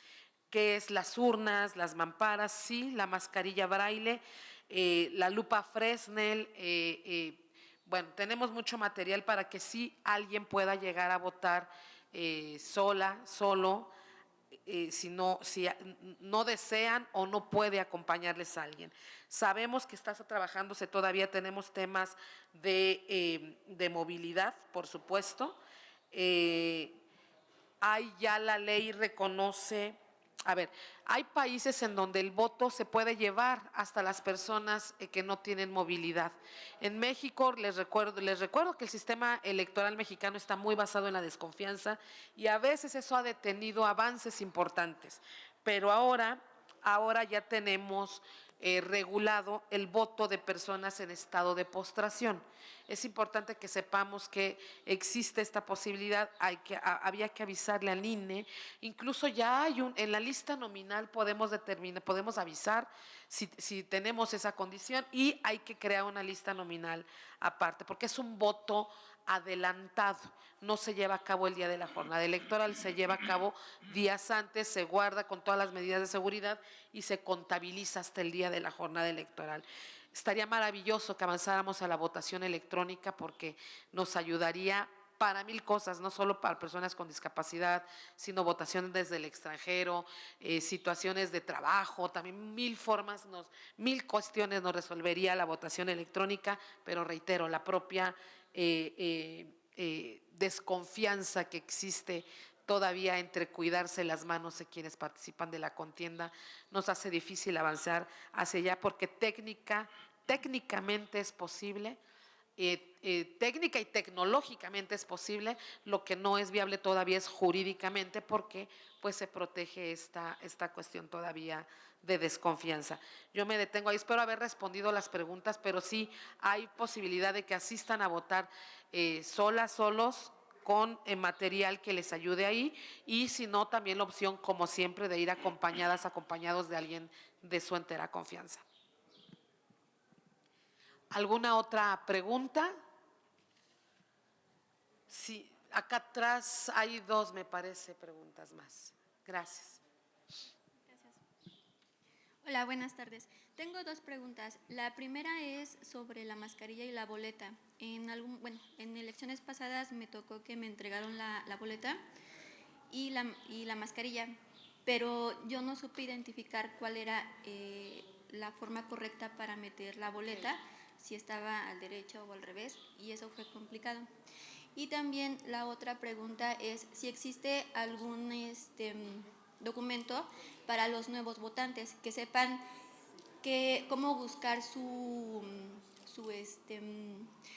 que es las urnas, las mamparas, sí, la mascarilla braille, la lupa Fresnel, bueno, tenemos mucho material para que sí alguien pueda llegar a votar solo, si no desean o no puede acompañarles a alguien. Sabemos que está trabajándose todavía, tenemos temas de movilidad, por supuesto. Hay ya la ley reconoce. A ver, hay países en donde el voto se puede llevar hasta las personas que no tienen movilidad. En México, les recuerdo que el sistema electoral mexicano está muy basado en la desconfianza y a veces eso ha detenido avances importantes. Pero ahora ya tenemos regulado el voto de personas en estado de postración. Es importante que sepamos que existe esta posibilidad, había que avisarle al INE, incluso ya hay en la lista nominal podemos avisar si tenemos esa condición y hay que crear una lista nominal aparte, porque es un voto adelantado, no se lleva a cabo el día de la jornada electoral, se lleva a cabo días antes, se guarda con todas las medidas de seguridad y se contabiliza hasta el día de la jornada electoral. Estaría maravilloso que avanzáramos a la votación electrónica porque nos ayudaría para 1000 cosas, no solo para personas con discapacidad, sino votación desde el extranjero, situaciones de trabajo, también 1000 formas, 1000 cuestiones nos resolvería la votación electrónica, pero reitero, la propia desconfianza que existe todavía entre cuidarse las manos de quienes participan de la contienda nos hace difícil avanzar hacia allá porque técnicamente es posible, técnica y tecnológicamente es posible, lo que no es viable todavía es jurídicamente porque pues se protege esta cuestión todavía de desconfianza. Yo me detengo ahí, espero haber respondido las preguntas, pero sí hay posibilidad de que asistan a votar solos, con material que les ayude ahí y si no, también la opción, como siempre, de ir acompañados de alguien de su entera confianza. ¿Alguna otra pregunta? Sí, acá atrás hay 2, me parece, preguntas más. Gracias. Hola, buenas tardes. Tengo 2 preguntas. La primera es sobre la mascarilla y la boleta. En elecciones pasadas me tocó que me entregaron la boleta y la mascarilla, pero yo no supe identificar cuál era la forma correcta para meter la boleta, si estaba al derecho o al revés, y eso fue complicado. Y también la otra pregunta es si existe algún documento para los nuevos votantes, que sepan cómo buscar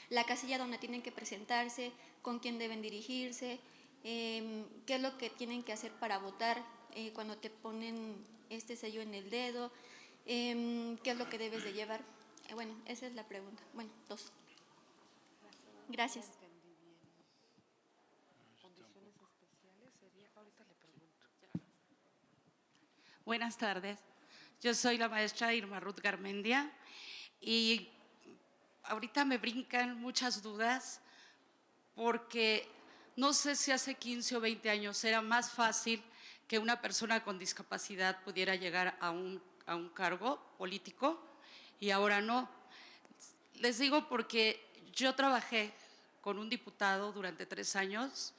la casilla donde tienen que presentarse, con quién deben dirigirse, qué es lo que tienen que hacer para votar cuando te ponen este sello en el dedo, qué es lo que debes de llevar. Bueno, esa es la pregunta. Bueno, 2. Gracias. Buenas tardes. Yo soy la maestra Irma Ruth Garmendia y ahorita me brincan muchas dudas porque no sé si hace 15 o 20 años era más fácil que una persona con discapacidad pudiera llegar a un cargo político y ahora no. Les digo porque yo trabajé con un diputado durante 3 años,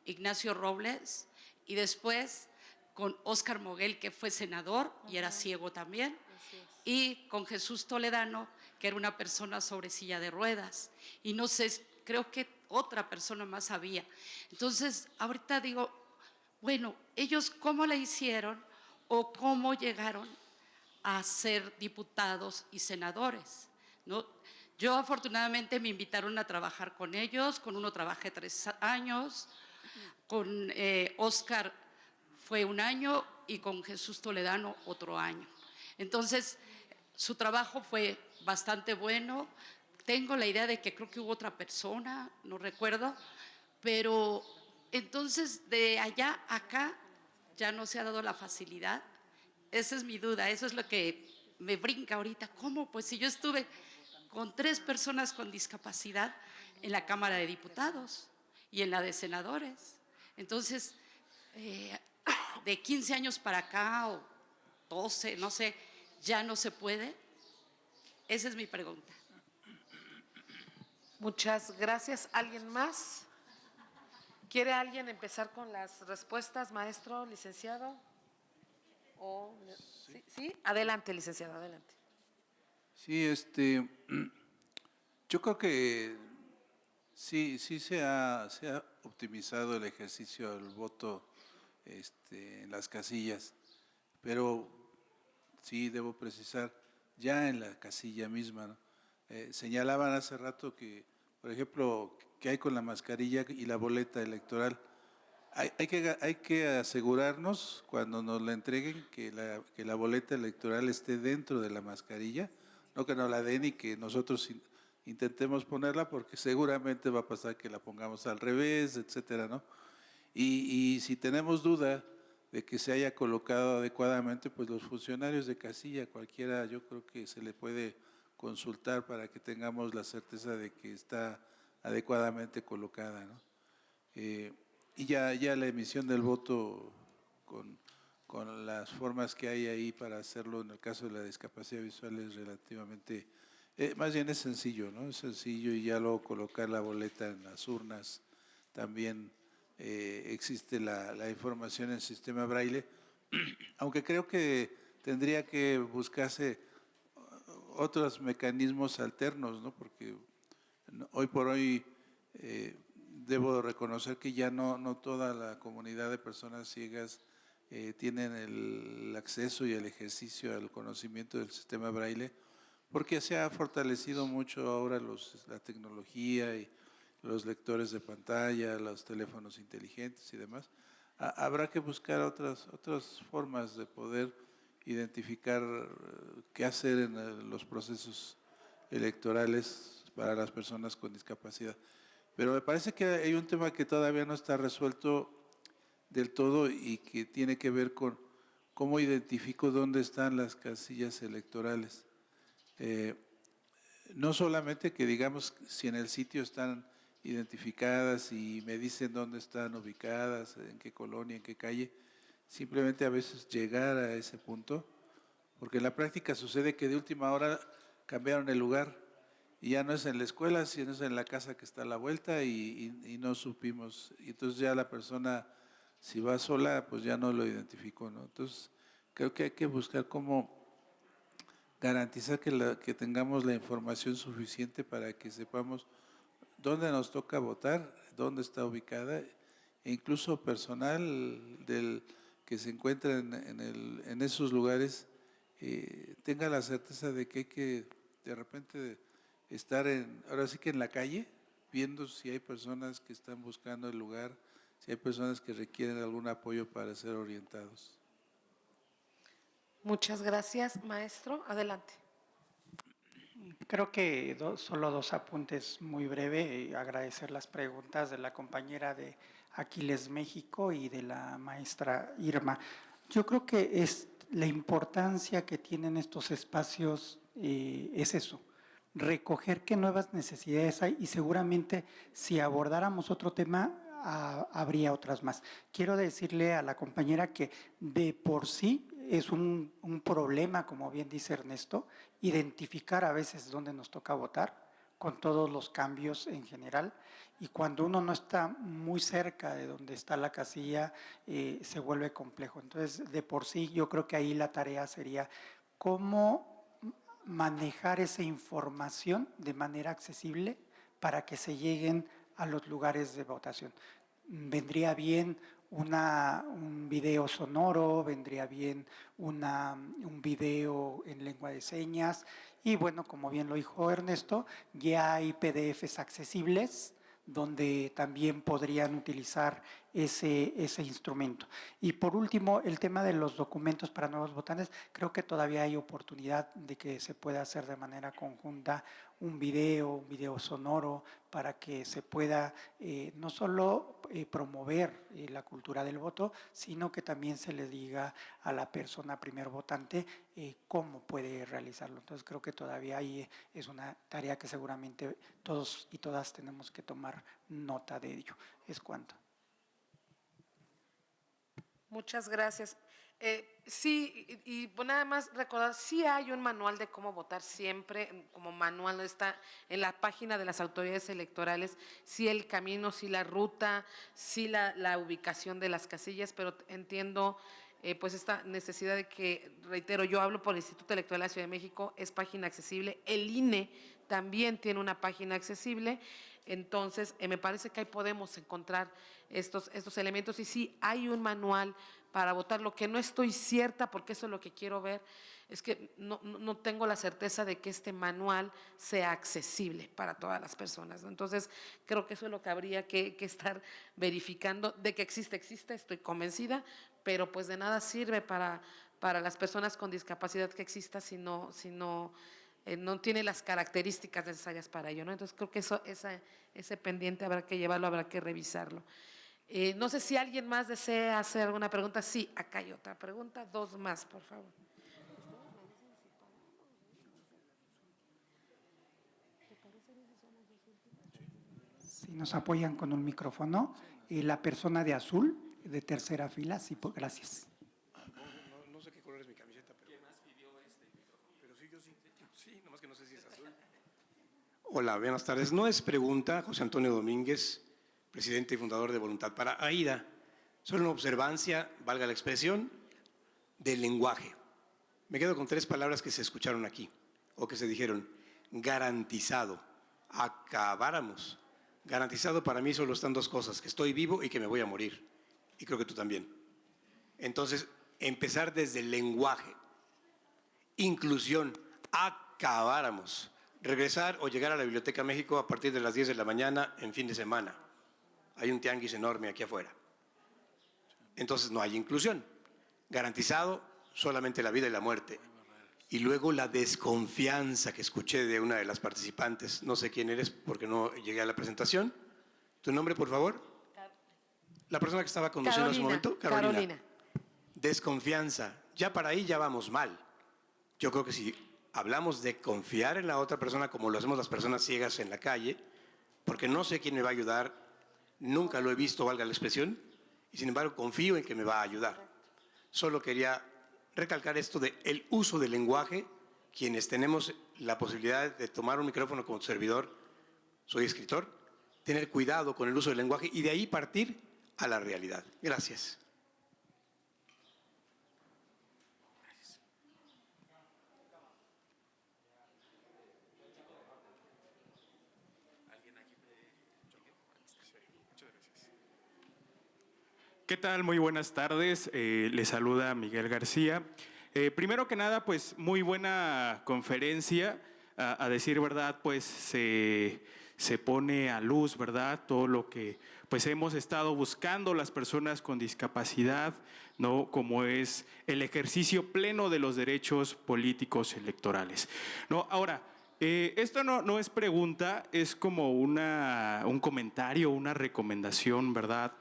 Ignacio Robles, y después con Óscar Moguel, que fue senador y era ciego también, y con Jesús Toledano, que era una persona sobre silla de ruedas. Y no sé, creo que otra persona más había. Entonces, ahorita digo, bueno, ellos cómo le hicieron o cómo llegaron a ser diputados y senadores, ¿no? Yo afortunadamente me invitaron a trabajar con ellos, con uno trabajé 3 años, con Óscar fue 1 año y con Jesús Toledano otro año. Entonces, su trabajo fue bastante bueno. Tengo la idea de que creo que hubo otra persona, no recuerdo, pero entonces de allá a acá ya no se ha dado la facilidad. Esa es mi duda, eso es lo que me brinca ahorita. ¿Cómo? Pues si yo estuve con 3 personas con discapacidad en la Cámara de Diputados y en la de senadores. Entonces, de 15 años para acá o 12, no sé, ya no se puede. Esa es mi pregunta. Muchas gracias. ¿Alguien más? ¿Quiere alguien empezar con las respuestas, maestro, licenciado? ¿Sí? Adelante, licenciado, adelante. Sí, yo creo que sí se ha optimizado el ejercicio del voto en las casillas, pero sí debo precisar, ya en la casilla misma, ¿no? Señalaban hace rato que, por ejemplo, que hay con la mascarilla y la boleta electoral. Hay que asegurarnos cuando nos la entreguen que la boleta electoral esté dentro de la mascarilla, no que nos la den y que nosotros intentemos ponerla, porque seguramente va a pasar que la pongamos al revés, etcétera, ¿no? Y si tenemos duda de que se haya colocado adecuadamente, pues los funcionarios de casilla, cualquiera, yo creo que se le puede consultar para que tengamos la certeza de que está adecuadamente colocada, ¿no? Y ya la emisión del voto con las formas que hay ahí para hacerlo en el caso de la discapacidad visual es relativamente, más bien es sencillo, ¿no? Es sencillo y ya luego colocar la boleta en las urnas también existe la información en el sistema braille, aunque creo que tendría que buscarse otros mecanismos alternos, ¿no? Porque hoy por hoy debo reconocer que ya no toda la comunidad de personas ciegas tienen el acceso y el ejercicio al conocimiento del sistema braille, porque se ha fortalecido mucho ahora la tecnología y los lectores de pantalla, los teléfonos inteligentes y demás. Habrá que buscar otras formas de poder identificar qué hacer en los procesos electorales para las personas con discapacidad. Pero me parece que hay un tema que todavía no está resuelto del todo y que tiene que ver con cómo identifico dónde están las casillas electorales. No solamente que digamos si en el sitio están identificadas y me dicen dónde están ubicadas, en qué colonia, en qué calle, simplemente a veces llegar a ese punto, porque en la práctica sucede que de última hora cambiaron el lugar y ya no es en la escuela, sino es en la casa que está a la vuelta y no supimos. Y entonces ya la persona, si va sola, pues ya no lo identificó, ¿no? Entonces creo que hay que buscar cómo garantizar que tengamos la información suficiente para que sepamos dónde nos toca votar, dónde está ubicada, e incluso personal del que se encuentra en esos lugares tenga la certeza de que hay que de repente estar ahora sí que en la calle, viendo si hay personas que están buscando el lugar, si hay personas que requieren algún apoyo para ser orientados. Muchas gracias, maestro. Adelante. Creo que solo dos apuntes muy breve. Agradecer las preguntas de la compañera de Aquiles México y de la maestra Irma. Yo creo que es la importancia que tienen estos espacios, es eso, recoger qué nuevas necesidades hay y seguramente si abordáramos otro tema, habría otras más. Quiero decirle a la compañera que de por sí es un problema, como bien dice Ernesto, identificar a veces dónde nos toca votar, con todos los cambios en general, y cuando uno no está muy cerca de donde está la casilla, se vuelve complejo. Entonces, de por sí, yo creo que ahí la tarea sería cómo manejar esa información de manera accesible para que se lleguen a los lugares de votación. Vendría bien un video sonoro, vendría bien un video en lengua de señas y bueno, como bien lo dijo Ernesto, ya hay PDFs accesibles donde también podrían utilizar ese instrumento. Y por último, el tema de los documentos para nuevos votantes, creo que todavía hay oportunidad de que se pueda hacer de manera conjunta un video sonoro para que se pueda no solo promover la cultura del voto, sino que también se le diga a la persona primer votante cómo puede realizarlo. Entonces creo que todavía ahí es una tarea que seguramente todos y todas tenemos que tomar nota de ello. Es cuanto. Muchas gracias. Sí, y nada más recordar, sí hay un manual de cómo votar siempre, como manual está en la página de las autoridades electorales, sí el camino, sí la ruta, sí la ubicación de las casillas, pero entiendo pues esta necesidad de que, reitero, yo hablo por el Instituto Electoral de la Ciudad de México, es página accesible, el INE también tiene una página accesible, entonces me parece que ahí podemos encontrar estos elementos y sí hay un manual para votar. Lo que no estoy cierta, porque eso es lo que quiero ver, es que no tengo la certeza de que este manual sea accesible para todas las personas, ¿no? Entonces, creo que eso es lo que habría que estar verificando. De que existe, estoy convencida, pero pues de nada sirve para las personas con discapacidad que exista si no tiene las características necesarias para ello, ¿no? Entonces, creo que ese pendiente habrá que llevarlo, habrá que revisarlo. No sé si alguien más desea hacer alguna pregunta. Sí, acá hay otra pregunta. Dos más, por favor. Si nos apoyan con un micrófono, la persona de azul, de tercera fila, sí, gracias. No sé qué color es mi camiseta, pero… ¿Quién más pidió pero sí, yo sí. Sí, nomás que no sé si es azul. Hola, buenas tardes. No es pregunta, José Antonio Domínguez, presidente y fundador de Voluntad para AIDA. Solo una observancia, valga la expresión, del lenguaje. Me quedo con 3 palabras que se escucharon aquí, o que se dijeron: garantizado, acabáramos. Garantizado para mí solo están 2 cosas: que estoy vivo y que me voy a morir. Y creo que tú también. Entonces, empezar desde el lenguaje. Inclusión, acabáramos. Regresar o llegar a la Biblioteca México a partir de las 10 de la mañana en fin de semana. Hay un tianguis enorme aquí afuera. Entonces no hay inclusión. Garantizado solamente la vida y la muerte. Y luego la desconfianza que escuché de una de las participantes. No sé quién eres porque no llegué a la presentación. ¿Tu nombre, por favor? La persona que estaba conduciendo en ese momento. Carolina. Desconfianza. Ya para ahí ya vamos mal. Yo creo que si hablamos de confiar en la otra persona como lo hacemos las personas ciegas en la calle, porque no sé quién me va a ayudar, nunca lo he visto, valga la expresión, y sin embargo confío en que me va a ayudar. Solo quería recalcar esto de el uso del lenguaje. Quienes tenemos la posibilidad de tomar un micrófono como servidor, soy escritor, tener cuidado con el uso del lenguaje y de ahí partir a la realidad. Gracias. ¿Qué tal? Muy buenas tardes. Les saluda Miguel García. Primero que nada, pues muy buena conferencia. A decir verdad, pues se pone a luz, ¿verdad? Todo lo que pues hemos estado buscando las personas con discapacidad, ¿no? Como es el ejercicio pleno de los derechos políticos electorales, ¿no? Ahora, esto no es pregunta, es como un comentario, una recomendación, ¿verdad?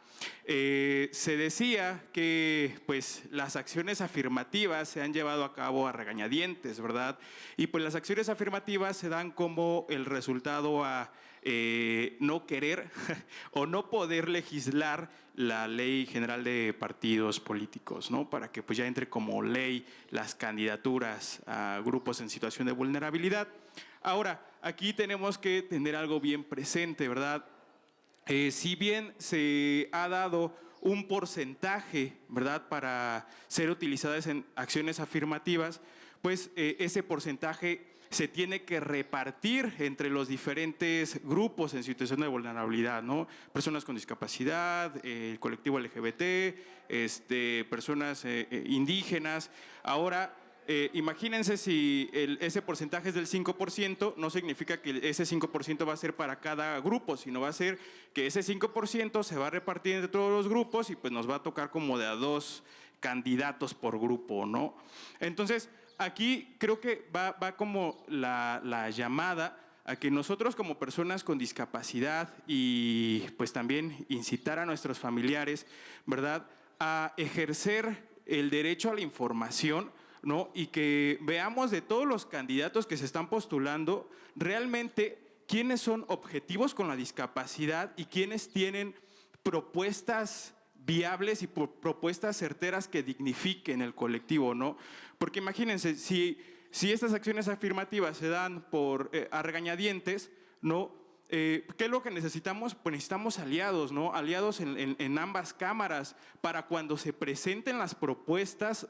Se decía que pues las acciones afirmativas se han llevado a cabo a regañadientes, ¿verdad? Y pues las acciones afirmativas se dan como el resultado a no querer o no poder legislar la Ley General de Partidos Políticos, ¿no? Para que pues ya entre como ley las candidaturas a grupos en situación de vulnerabilidad. Ahora, aquí tenemos que tener algo bien presente, ¿verdad? Si bien se ha dado un porcentaje, ¿verdad?, para ser utilizadas en acciones afirmativas, pues ese porcentaje se tiene que repartir entre los diferentes grupos en situación de vulnerabilidad, ¿no? Personas con discapacidad, el colectivo LGBT, personas indígenas. Ahora, imagínense si ese porcentaje es del 5%, no significa que ese 5% va a ser para cada grupo, sino va a ser que ese 5% se va a repartir entre todos los grupos y pues nos va a tocar como de a 2 candidatos por grupo, ¿no? Entonces, aquí creo que va como la llamada a que nosotros como personas con discapacidad y pues también incitar a nuestros familiares, ¿verdad?, a ejercer el derecho a la información, ¿no? Y que veamos de todos los candidatos que se están postulando realmente quiénes son objetivos con la discapacidad y quiénes tienen propuestas viables y propuestas certeras que dignifiquen el colectivo, ¿no? Porque imagínense, si estas acciones afirmativas se dan a regañadientes, ¿no? ¿Qué es lo que necesitamos? Pues necesitamos aliados, ¿no? Aliados en ambas cámaras para cuando se presenten las propuestas,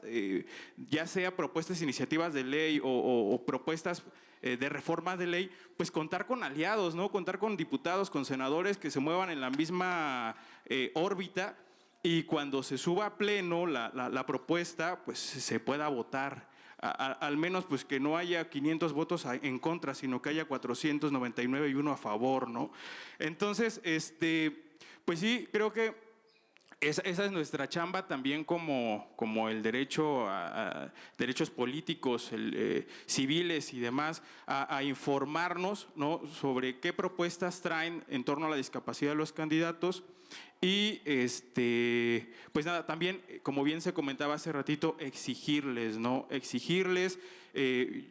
ya sea propuestas, iniciativas de ley o propuestas de reforma de ley, pues contar con aliados, ¿no? Contar con diputados, con senadores que se muevan en la misma órbita y cuando se suba a pleno la propuesta, pues se pueda votar. Al menos pues que no haya 500 votos en contra, sino que haya 499 y uno a favor, ¿no? Entonces, pues sí, creo que esa es nuestra chamba también como el derecho a derechos políticos, civiles y demás, a informarnos, ¿no?, sobre qué propuestas traen en torno a la discapacidad de los candidatos. Y pues nada, también, como bien se comentaba hace ratito, exigirles, ¿no? Exigirles.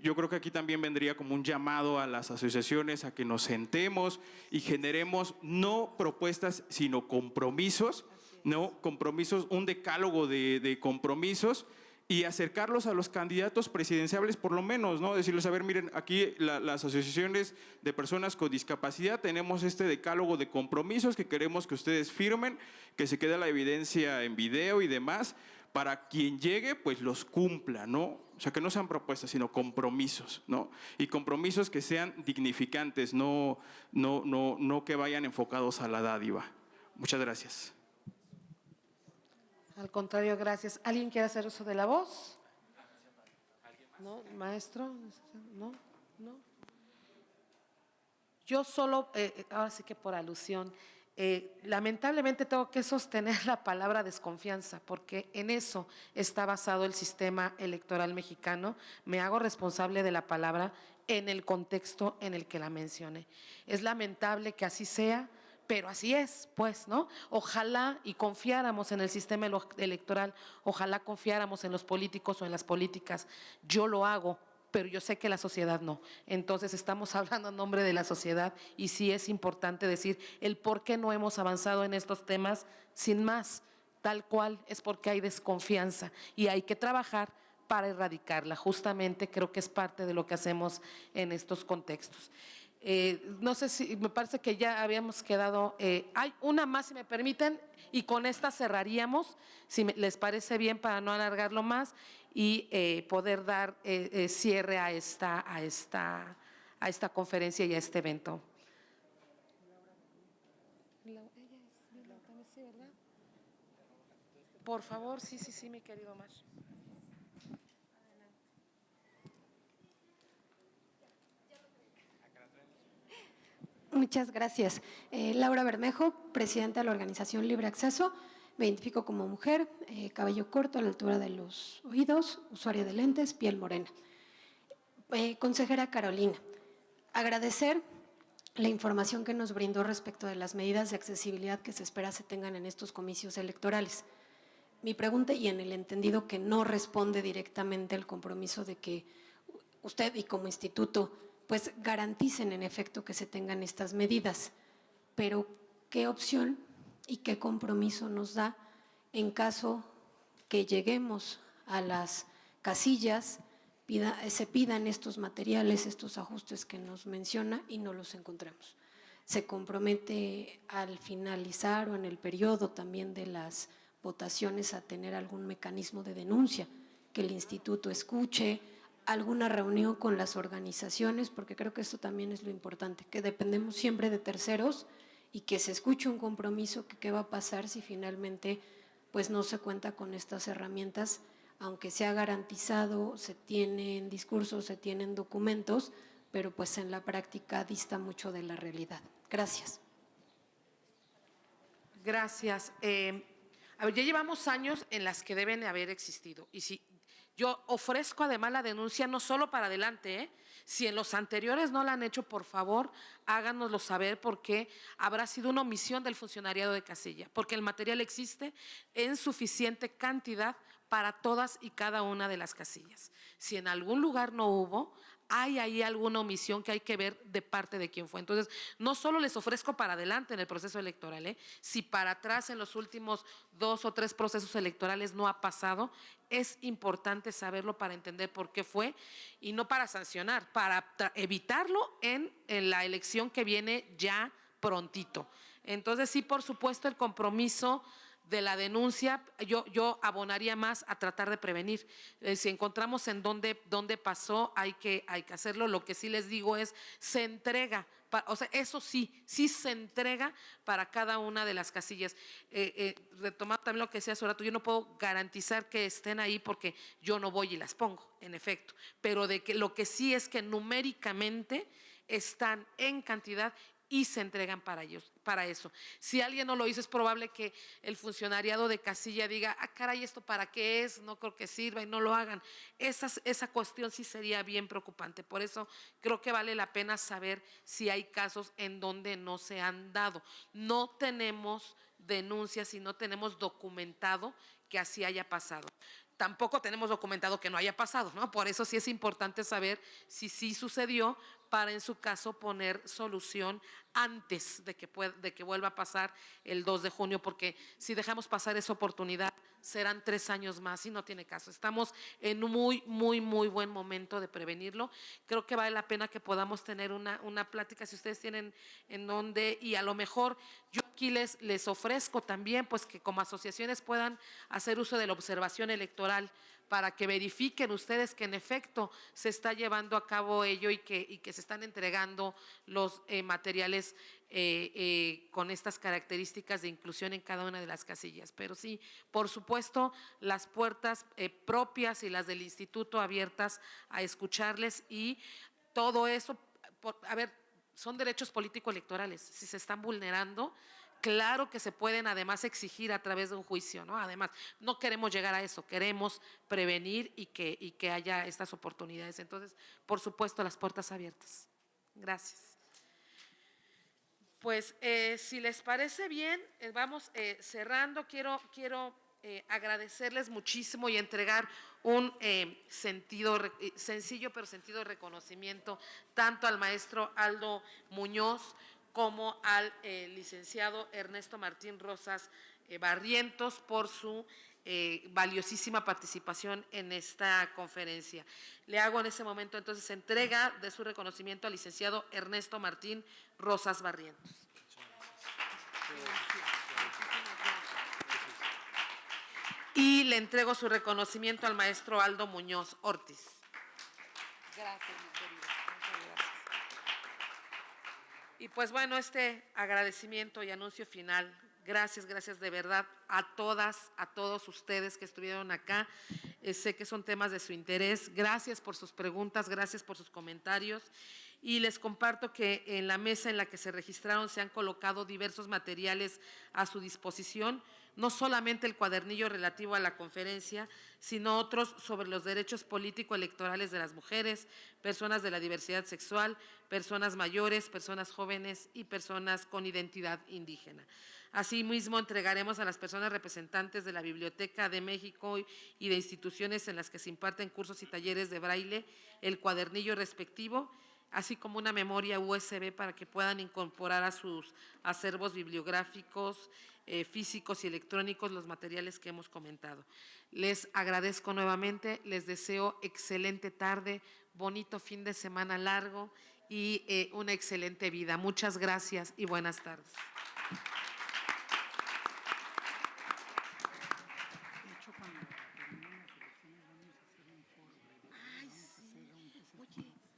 Yo creo que aquí también vendría como un llamado a las asociaciones a que nos sentemos y generemos no propuestas, sino compromisos, ¿no? Compromisos, un decálogo de compromisos y acercarlos a los candidatos presidenciables por lo menos, ¿no? Decirles, a ver, miren, aquí las asociaciones de personas con discapacidad tenemos este decálogo de compromisos que queremos que ustedes firmen, que se quede la evidencia en video y demás, para quien llegue, pues los cumpla, ¿no? O sea, que no sean propuestas, sino compromisos, ¿no? Y compromisos que sean dignificantes, no que vayan enfocados a la dádiva. Muchas gracias. Al contrario, gracias. ¿Alguien quiere hacer uso de la voz? ¿No? ¿Maestro? ¿No? ¿No? Yo solo, ahora sí que por alusión, lamentablemente tengo que sostener la palabra desconfianza, porque en eso está basado el sistema electoral mexicano. Me hago responsable de la palabra en el contexto en el que la mencioné. Es lamentable que así sea, pero así es, pues, ¿no? Ojalá y confiáramos en el sistema electoral, ojalá confiáramos en los políticos o en las políticas. Yo lo hago, pero yo sé que la sociedad no. Entonces estamos hablando en nombre de la sociedad y sí es importante decir el por qué no hemos avanzado en estos temas sin más. Tal cual es porque hay desconfianza y hay que trabajar para erradicarla. Justamente creo que es parte de lo que hacemos en estos contextos. No sé si, me parece que ya habíamos quedado, hay una más si me permiten y con esta cerraríamos, si les parece bien para no alargarlo más y poder dar cierre a esta conferencia y a este evento. Por favor, sí, mi querido Mar. Muchas gracias. Laura Bermejo, presidenta de la organización Libre Acceso. Me identifico como mujer, cabello corto a la altura de los oídos, usuaria de lentes, piel morena. Consejera Carolina, agradecer la información que nos brindó respecto de las medidas de accesibilidad que se espera se tengan en estos comicios electorales. Mi pregunta, y en el entendido que no responde directamente al compromiso de que usted y como instituto pues garanticen en efecto que se tengan estas medidas, pero ¿qué opción y qué compromiso nos da en caso que lleguemos a las casillas, se pidan estos materiales, estos ajustes que nos menciona y no los encontremos? ¿Se compromete al finalizar o en el periodo también de las votaciones a tener algún mecanismo de denuncia, que el instituto escuche, alguna reunión con las organizaciones? Porque creo que esto también es lo importante, que dependemos siempre de terceros y que se escuche un compromiso, que qué va a pasar si finalmente pues no se cuenta con estas herramientas, aunque se ha garantizado, se tienen discursos, se tienen documentos, pero pues en la práctica dista mucho de la realidad. Gracias. Gracias. A ver, ya llevamos años en las que deben haber existido y si yo ofrezco además la denuncia no solo para adelante, si en los anteriores no la han hecho, por favor, háganoslo saber, porque habrá sido una omisión del funcionariado de casilla, porque el material existe en suficiente cantidad para todas y cada una de las casillas. Si en algún lugar no hubo, hay ahí alguna omisión que hay que ver de parte de quién fue. Entonces, no solo les ofrezco para adelante en el proceso electoral, si para atrás en los últimos 2 o 3 procesos electorales no ha pasado, es importante saberlo para entender por qué fue y no para sancionar, para evitarlo en la elección que viene ya prontito. Entonces, sí, por supuesto, el compromiso de la denuncia, yo abonaría más a tratar de prevenir. Si encontramos en dónde pasó, hay que hacerlo. Lo que sí les digo es, se entrega, o sea, eso sí se entrega para cada una de las casillas. Retomando también lo que decía hace rato, yo no puedo garantizar que estén ahí porque yo no voy y las pongo, en efecto, pero de que lo que sí es que numéricamente están en cantidad y se entregan para ellos, para eso. Si alguien no lo hizo, es probable que el funcionariado de casilla diga, caray, ¿esto para qué es? No creo que sirva, y no lo hagan. Esa cuestión sí sería bien preocupante. Por eso creo que vale la pena saber si hay casos en donde no se han dado. No tenemos denuncias y no tenemos documentado que así haya pasado. Tampoco tenemos documentado que no haya pasado, ¿no? Por eso sí es importante saber si sí sucedió, para en su caso poner solución antes de que vuelva a pasar el 2 de junio, porque si dejamos pasar esa oportunidad serán 3 años más y no tiene caso. Estamos en un muy buen momento de prevenirlo. Creo que vale la pena que podamos tener una plática, si ustedes tienen en donde, y a lo mejor yo aquí les ofrezco también pues que como asociaciones puedan hacer uso de la observación electoral para que verifiquen ustedes que en efecto se está llevando a cabo ello y que se están entregando los materiales con estas características de inclusión en cada una de las casillas. Pero sí, por supuesto, las puertas propias y las del instituto abiertas a escucharles y todo eso, a ver, son derechos político-electorales. Si se están vulnerando, claro que se pueden además exigir a través de un juicio, ¿no? Además, no queremos llegar a eso, queremos prevenir y que haya estas oportunidades. Entonces, por supuesto, las puertas abiertas. Gracias. Pues, si les parece bien, vamos cerrando. Quiero agradecerles muchísimo y entregar un sencillo pero sentido de reconocimiento tanto al maestro Aldo Muñoz como al licenciado Ernesto Martín Rosas Barrientos por su valiosísima participación en esta conferencia. Le hago en ese momento entonces entrega de su reconocimiento al licenciado Ernesto Martín Rosas Barrientos. Y le entrego su reconocimiento al maestro Aldo Muñoz Ortiz. Gracias, mi querido. Muchas gracias. Y pues bueno, este agradecimiento y anuncio final, gracias de verdad a todas, a todos ustedes que estuvieron acá. Sé que son temas de su interés. Gracias por sus preguntas, gracias por sus comentarios. Y les comparto que en la mesa en la que se registraron se han colocado diversos materiales a su disposición, no solamente el cuadernillo relativo a la conferencia, sino otros sobre los derechos político-electorales de las mujeres, personas de la diversidad sexual, personas mayores, personas jóvenes y personas con identidad indígena. Asimismo, entregaremos a las personas representantes de la Biblioteca de México y de instituciones en las que se imparten cursos y talleres de braille el cuadernillo respectivo, así como una memoria USB para que puedan incorporar a sus acervos bibliográficos, físicos y electrónicos los materiales que hemos comentado. Les agradezco nuevamente, les deseo excelente tarde, bonito fin de semana largo y una excelente vida. Muchas gracias y buenas tardes.